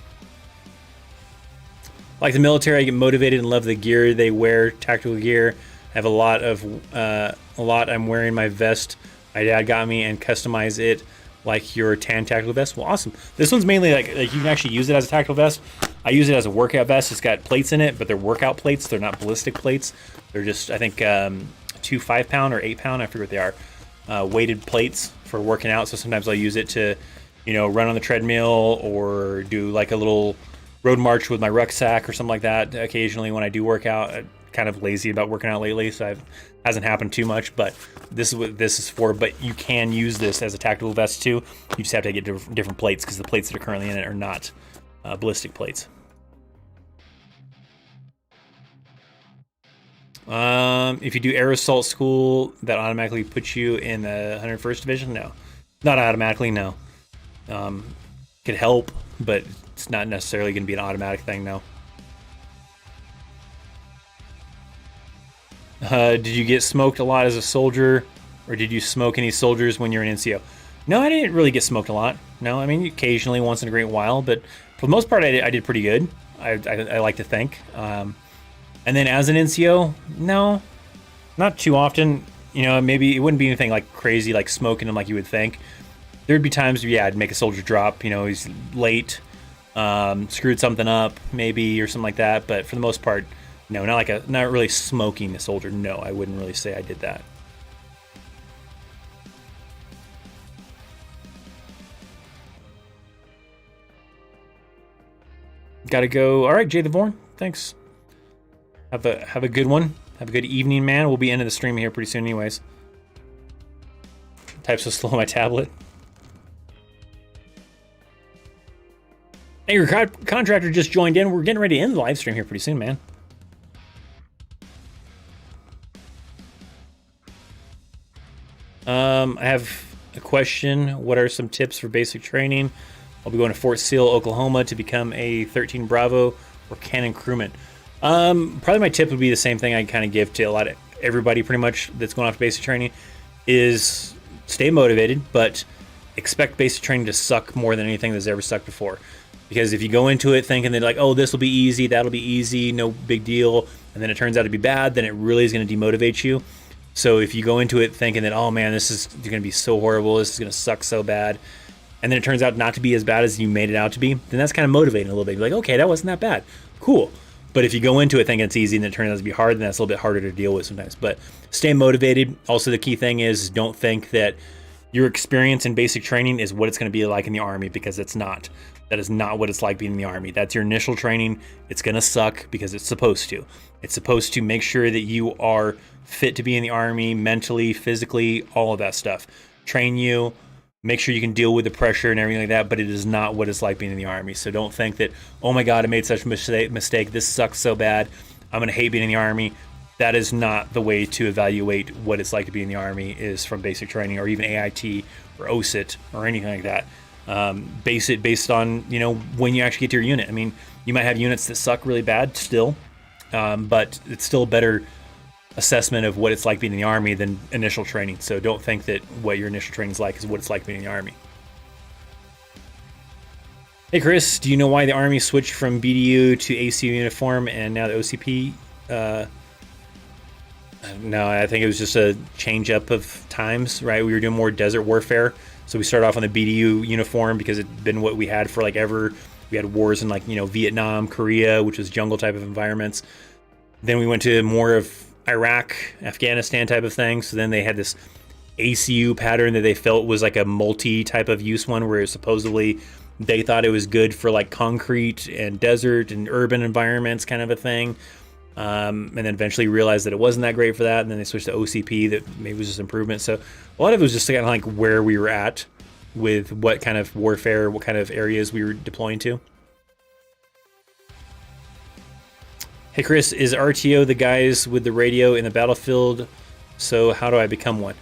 Like the military, I get motivated and love the gear they wear, tactical gear. I have a lot. I'm wearing my vest my dad got me and customize it like your tan tactical vest. Well, awesome. This one's mainly like you can actually use it as a tactical vest. I use it as a workout vest. It's got plates in it, but they're workout plates. They're not ballistic plates. They're just, I think, 2 5-pound or 8-pound, I forget what they are, weighted plates for working out. So sometimes I'll use it to, run on the treadmill or do like a little road march with my rucksack or something like that. Occasionally when I do work out, I'm kind of lazy about working out lately, so hasn't happened too much, but this is what this is for. But you can use this as a tactical vest too. You just have to get different plates because the plates that are currently in it are not ballistic plates. If you do air assault school, that automatically puts you in the 101st Division? No, not automatically, no. Could help, but it's not necessarily going to be an automatic thing, no. Did you get smoked a lot as a soldier, or did you smoke any soldiers when you're in NCO? No, I didn't really get smoked a lot. No, I mean occasionally, once in a great while, but for the most part, I did pretty good. I like to think. And then as an NCO, no, not too often. You know, maybe it wouldn't be anything like crazy, like smoking him like you would think. There'd be times, yeah, I'd make a soldier drop. You know, he's late, screwed something up, maybe, or something like that. But for the most part, no, not really smoking the soldier. No, I wouldn't really say I did that. Gotta go. All right, Jay the Vorn. Thanks. Have a good one. Have a good evening, man. We'll be ending the stream here pretty soon, anyways. Type so slow on my tablet. Hey, your contractor just joined in. We're getting ready to end the live stream here pretty soon, man. I have a question. What are some tips for basic training? I'll be going to Fort Sill, Oklahoma to become a 13 Bravo or Cannon crewman. Probably my tip would be the same thing I kind of give to everybody pretty much that's going off to basic training is stay motivated, but expect basic training to suck more than anything that's ever sucked before. Because if you go into it thinking that like, oh, this will be easy, that'll be easy, no big deal, and then it turns out to be bad, then it really is going to demotivate you. So if you go into it thinking that, oh man, this is going to be so horrible, this is going to suck so bad, and then it turns out not to be as bad as you made it out to be, then that's kind of motivating a little bit. You're like, okay, that wasn't that bad. Cool. But if you go into it thinking it's easy and it turns out to be hard, then that's a little bit harder to deal with sometimes. But stay motivated. Also, the key thing is don't think that your experience in basic training is what it's going to be like in the Army, because it's not. That is not what it's like being in the Army. That's your initial training. It's going to suck because it's supposed to. It's supposed to make sure that you are fit to be in the Army, mentally, physically, all of that stuff. Train you, make sure you can deal with the pressure and everything like that, but it is not what it's like being in the Army. So don't think that, oh my God, I made such a mistake. This sucks so bad. I'm going to hate being in the Army. That is not the way to evaluate what it's like to be in the Army, is from basic training or even AIT or OSIT or anything like that. Base it based on, you know, when you actually get to your unit. I mean, you might have units that suck really bad still, but it's still a better assessment of what it's like being in the Army than initial training. So don't think that what your initial training is like is what it's like being in the Army. Hey Chris, do you know why the Army switched from BDU to ACU uniform and now the OCP? No, I think it was just a change up of times, right? We were doing more desert warfare. So we started off on the BDU uniform because it'd been what we had for like ever. We had wars in like, you know, Vietnam, Korea, which was jungle type of environments. Then we went to more of Iraq, Afghanistan type of thing. So then they had this ACU pattern that they felt was like a multi type of use one, where supposedly they thought it was good for like concrete and desert and urban environments kind of a thing. And then eventually realized that it wasn't that great for that. And then they switched to OCP, that maybe was just improvement. So a lot of it was just kind of like where we were at with what kind of warfare, what kind of areas we were deploying to. Hey Chris, is RTO the guys with the radio in the battlefield? So how do I become one?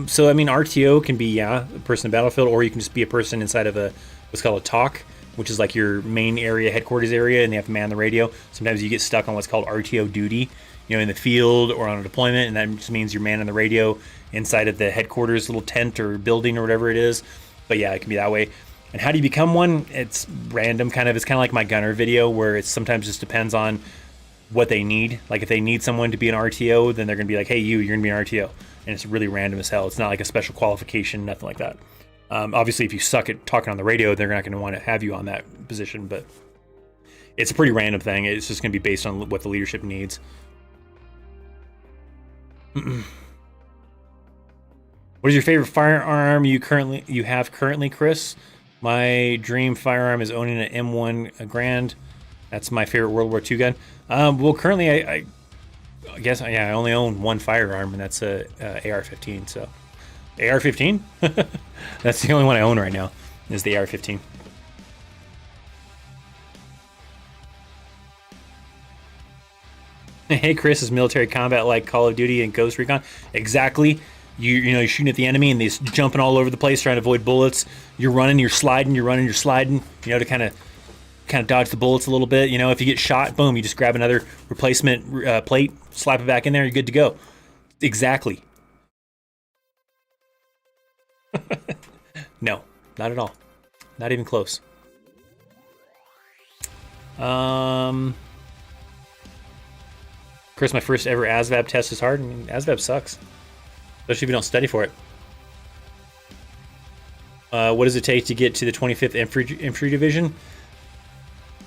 So I mean, RTO can be, yeah, a person in the battlefield, or you can just be a person inside of what's called a TOC, which is like your main area, headquarters area, and they have to man the radio. Sometimes you get stuck on what's called RTO duty, you know, in the field or on a deployment, and that just means you're manning the radio inside of the headquarters little tent or building or whatever it is. But yeah, it can be that way. And how do you become one? It's random, kind of. It's kind of like my gunner video, where it sometimes just depends on what they need. Like if they need someone to be an RTO, then they're going to be like, hey, you're going to be an RTO. And it's really random as hell. It's not like a special qualification, nothing like that. Obviously, if you suck at talking on the radio, they're not going to want to have you on that position. But it's a pretty random thing. It's just going to be based on what the leadership needs. What is your favorite firearm you have currently, Chris? My dream firearm is owning an M1 Grand. That's my favorite World War II gun. Well, currently, I guess, yeah, I only own one firearm, and that's a AR-15. So, AR-15? That's the only one I own right now, is the AR-15. Hey, Chris, is military combat like Call of Duty and Ghost Recon? Exactly. You know, you're shooting at the enemy, and they're jumping all over the place trying to avoid bullets. You're running, you're sliding, you're running, you're sliding, you know, to kind of dodge the bullets a little bit. You know, if you get shot, boom, you just grab another replacement plate, slap it back in there, you're good to go. Exactly. No, not at all. Not even close. Chris, my first ever ASVAB test is hard. I mean, ASVAB sucks, especially if you don't study for it. What does it take to get to the 25th Infantry Division?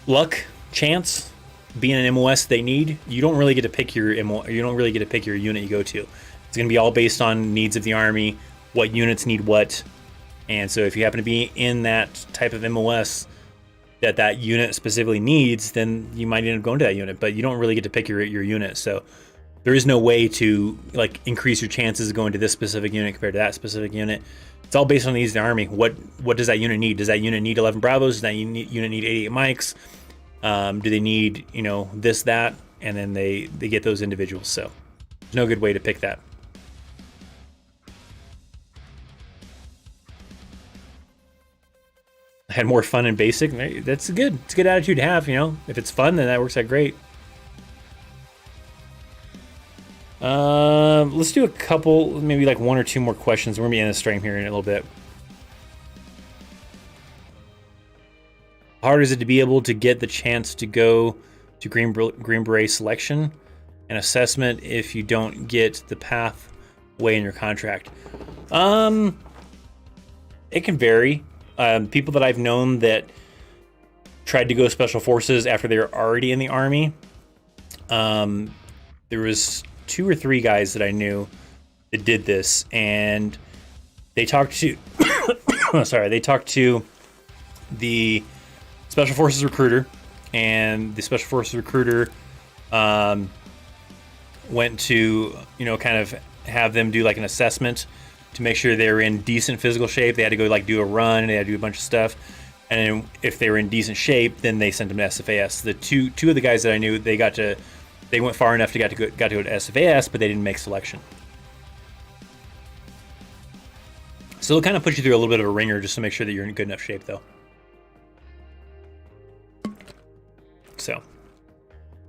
Luck, chance, being an MOS they need. You don't really get to pick your you don't really get to pick your unit you go to. It's going to be all based on needs of the Army, what units need what. And so if you happen to be in that type of MOS that unit specifically needs, then you might end up going to that unit, but you don't really get to pick your unit. So there is no way to like increase your chances of going to this specific unit compared to that specific unit. It's all based on the needs of the Army. What does that unit need? Does that unit need 11 Bravos? Does that unit need 88 Mikes? Do they need, you know, this, that? And then they get those individuals. So there's no good way to pick that. I had more fun in basic. That's good. It's a good attitude to have, you know. If it's fun, then that works out great. Let's do a couple, maybe like one or two more questions. We're gonna be in the stream here in a little bit. How hard is it to be able to get the chance to go to Green Beret selection and assessment if you don't get the pathway in your contract? It can vary. People that I've known that tried to go Special Forces after they were already in the Army, there was 2 or 3 guys that I knew that did this, and they talked to they talked to the Special Forces recruiter, and the Special Forces recruiter went to, you know, kind of have them do like an assessment to make sure they were in decent physical shape. They had to go like do a run, and they had to do a bunch of stuff. And then if they were in decent shape, then they sent them to SFAS. The two of the guys that I knew, they went far enough to go to SFAS, but they didn't make selection. So it'll kind of put you through a little bit of a ringer just to make sure that you're in good enough shape, though. So,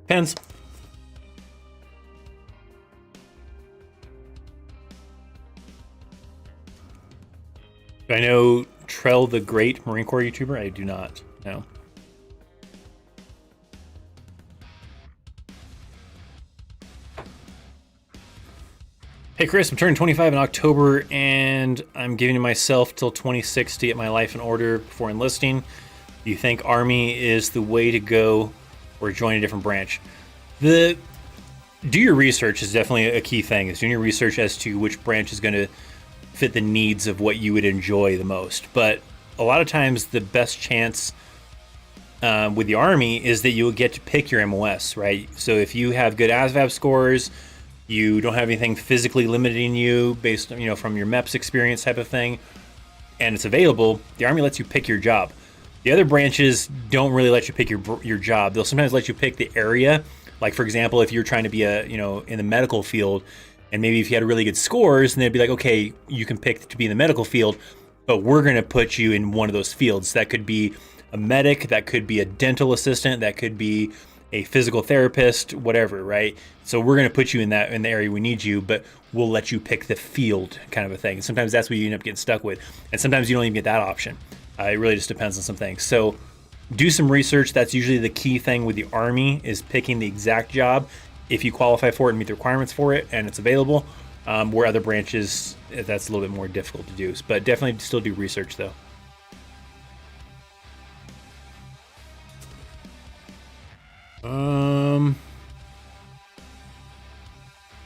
depends. Do I know Trell the Great Marine Corps YouTuber? I do not. No. Hey Chris, I'm turning 25 in October, and I'm giving myself till 26 to get my life in order before enlisting. Do you think Army is the way to go, or join a different branch? Do your research is definitely a key thing. Is doing your research as to which branch is going to fit the needs of what you would enjoy the most. But a lot of times the best chance with the Army is that you'll get to pick your MOS, right? So if you have good ASVAB scores, you don't have anything physically limiting you based on, you know, from your MEPS experience type of thing, and it's available, the Army lets you pick your job. The other branches don't really let you pick your job. They'll sometimes let you pick the area. Like for example, if you're trying to be in the medical field, and maybe if you had really good scores, and they'd be like, okay, you can pick to be in the medical field, but we're going to put you in one of those fields. That could be a medic, that could be a dental assistant, that could be a physical therapist, whatever, right? So we're going to put you in the area we need you, but we'll let you pick the field, kind of a thing. And sometimes that's what you end up getting stuck with, and sometimes you don't even get that option. It really just depends on some things. So do some research. That's usually the key thing with the Army, is picking the exact job if you qualify for it and meet the requirements for it and it's available. Where other branches, that's a little bit more difficult to do. But definitely still do research though.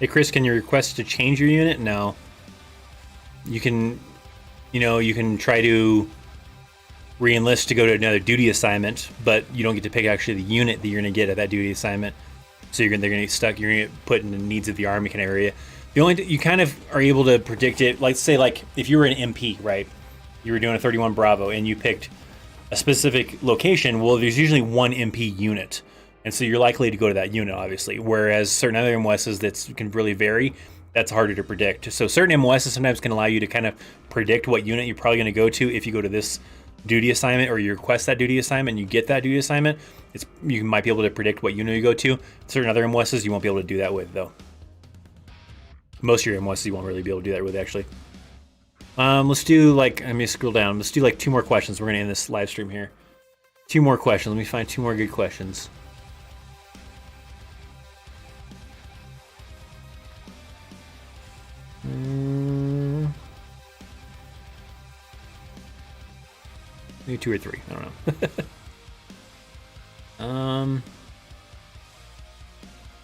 Hey Chris, can you request to change your unit? No. You can try to re-enlist to go to another duty assignment, but you don't get to pick actually the unit that you're going to get at that duty assignment. So they're going to get stuck. You're going to get put in the needs of the Army kind of area. You kind of are able to predict it. Like say, like if you were an MP, right? You were doing a 31 Bravo and you picked a specific location. Well, there's usually one MP unit, and so you're likely to go to that unit, obviously. Whereas certain other MOSs that can really vary, that's harder to predict. So certain MOSs sometimes can allow you to kind of predict what unit you're probably going to go to if you go to this duty assignment, or you request that duty assignment and you get that duty assignment. You might be able to predict what unit you go to. Certain other MOSs you won't be able to do that with, though. Most of your MOSs you won't really be able to do that with, actually. Let's do like, let me scroll down. Let's do like 2 more questions. We're gonna end this live stream here. 2 more questions. Let me find 2 more good questions. Maybe 2 or 3. I don't know.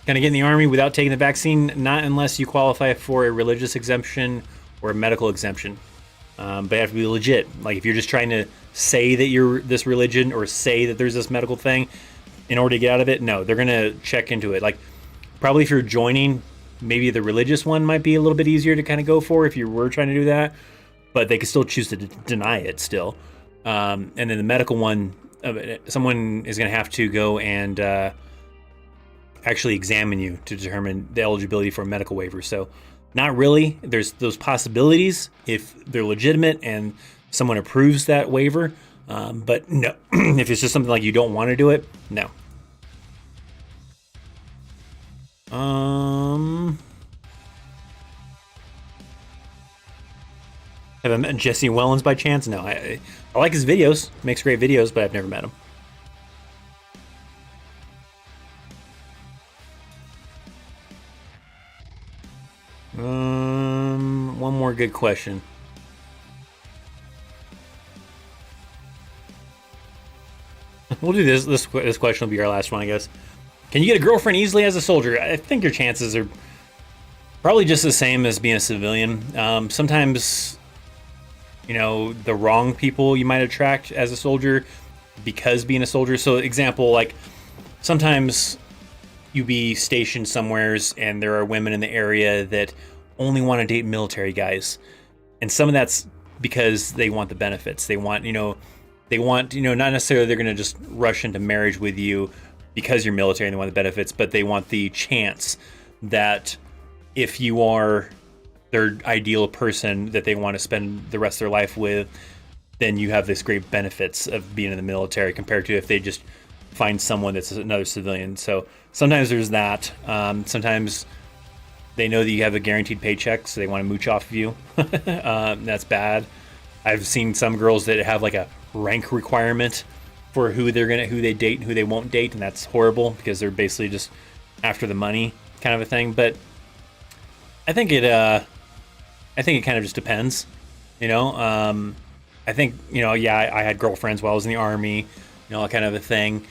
Can I get in the Army without taking the vaccine? Not unless you qualify for a religious exemption or a medical exemption. But you have to be legit. Like if you're just trying to say that you're this religion or say that there's this medical thing in order to get out of it, no, they're gonna check into it. Like probably if you're joining, maybe the religious one might be a little bit easier to kind of go for if you were trying to do that, but they could still choose to deny it still. And then the medical one, someone is gonna have to go and actually examine you to determine the eligibility for a medical waiver. So not really. There's those possibilities if they're legitimate and someone approves that waiver. But no, if it's just something like you don't want to do it, no. Have I met Jesse Wellens by chance? No, I like his videos. Makes great videos, but I've never met him. One more good question. We'll do this. This question will be our last one, I guess. Can you get a girlfriend easily as a soldier? I think your chances are probably just the same as being a civilian. Sometimes, you know, the wrong people you might attract as a soldier because being a soldier. So, example, like sometimes you be stationed somewheres and there are women in the area that only want to date military guys, and some of that's because they want the benefits. They want, not necessarily they're going to just rush into marriage with you because you're military and they want the benefits, but they want the chance that if you are their ideal person that they want to spend the rest of their life with, then you have this great benefits of being in the military compared to if they just find someone that's another civilian. So sometimes there's that. Sometimes they know that you have a guaranteed paycheck, so they want to mooch off of you. That's bad. I've seen some girls that have like a rank requirement for who they date and who they won't date, and that's horrible because they're basically just after the money kind of a thing. But I think it kind of just depends, I think, I had girlfriends while I was in the Army, kind of a thing.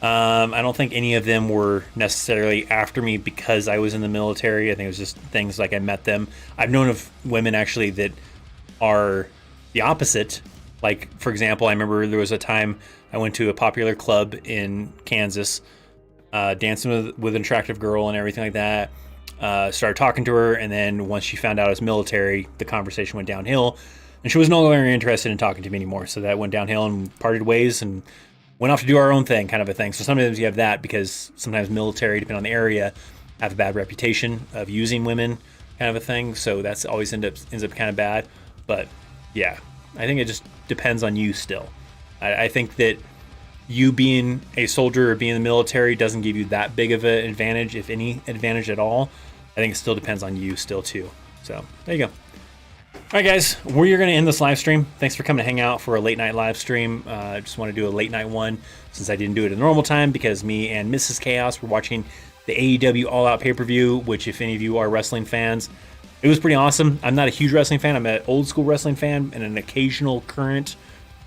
I don't think any of them were necessarily after me because I was in the military. I think it was just things like I met them. I've known of women actually that are the opposite. Like, for example, I remember there was a time I went to a popular club in Kansas, dancing with an attractive girl and everything like that. Started talking to her, and then once she found out I was military, the conversation went downhill, and she was no longer interested in talking to me anymore. So that went downhill and parted ways and went off to do our own thing, kind of a thing. So sometimes you have that because sometimes military, depending on the area, have a bad reputation of using women, kind of a thing. So that's always ends up kind of bad. But yeah, I think it just depends on you still. I think that you being a soldier or being in the military doesn't give you that big of an advantage, if any advantage at all. I think it still depends on you still too. So there you go. All right, guys, we're going to end this live stream. Thanks for coming to hang out for a late night live stream. I just want to do a late night one since I didn't do it at a normal time because me and Mrs. Chaos were watching the AEW All Out pay-per-view, which if any of you are wrestling fans, it was pretty awesome. I'm not a huge wrestling fan. I'm an old school wrestling fan and an occasional current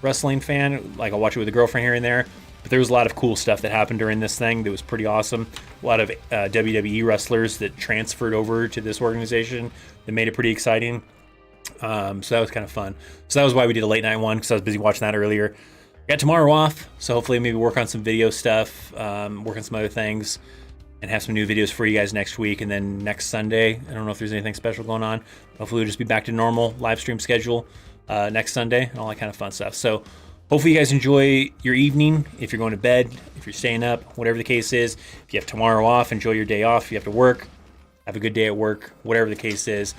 wrestling fan. Like I'll watch it with a girlfriend here and there. But there was a lot of cool stuff that happened during this thing that was pretty awesome. A lot of WWE wrestlers that transferred over to this organization that made it pretty exciting. So that was kind of fun. So that was why we did a late night one, because I was busy watching that earlier. Got tomorrow off, so hopefully maybe work on some video stuff, work on some other things, and have some new videos for you guys next week. And then next Sunday, I don't know if there's anything special going on. Hopefully we'll just be back to normal live stream schedule next Sunday and all that kind of fun stuff. So hopefully you guys enjoy your evening. If you're going to bed, if you're staying up, whatever the case is. If you have tomorrow off, enjoy your day off. If you have to work, have a good day at work, whatever the case is.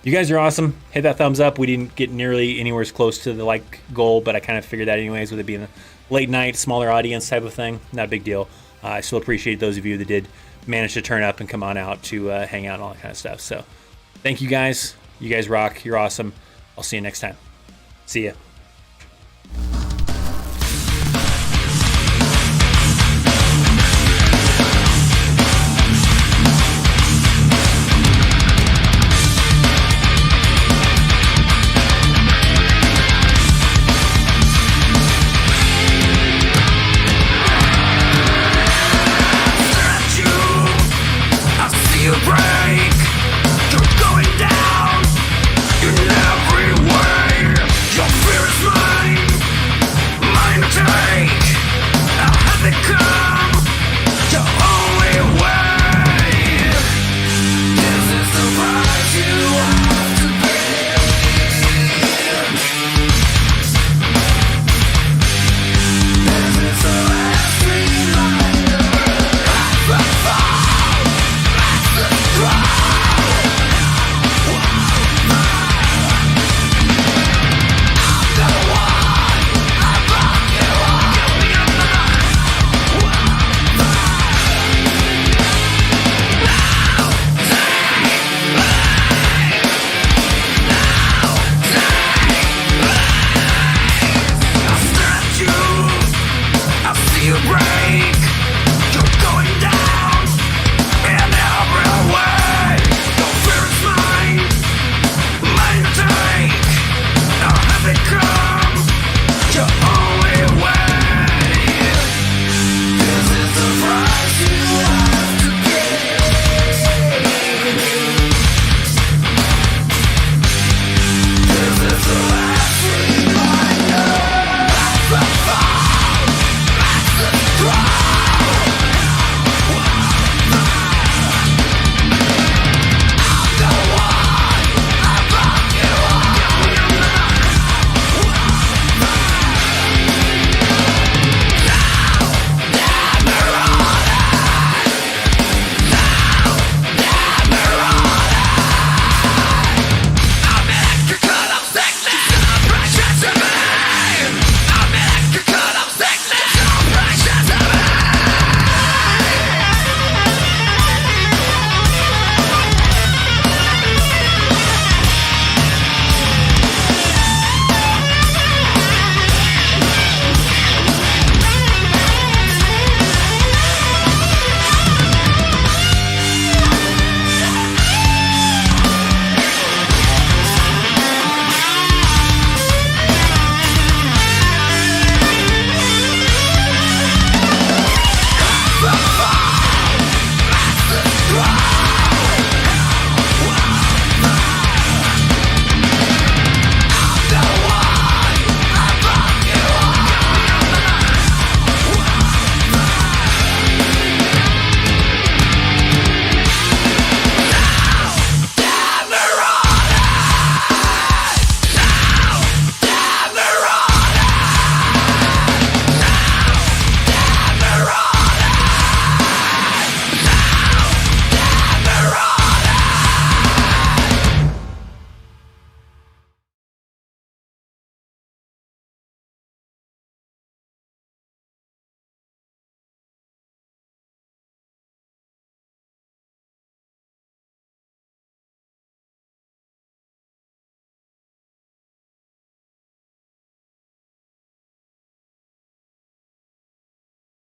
You guys are awesome. Hit that thumbs up. We didn't get nearly anywhere as close to the like goal, but I kind of figured that anyways, with it being a late night, smaller audience type of thing. Not a big deal. I still appreciate those of you that did manage to turn up and come on out to hang out and all that kind of stuff. So thank you guys. You guys rock. You're awesome. I'll see you next time. See ya.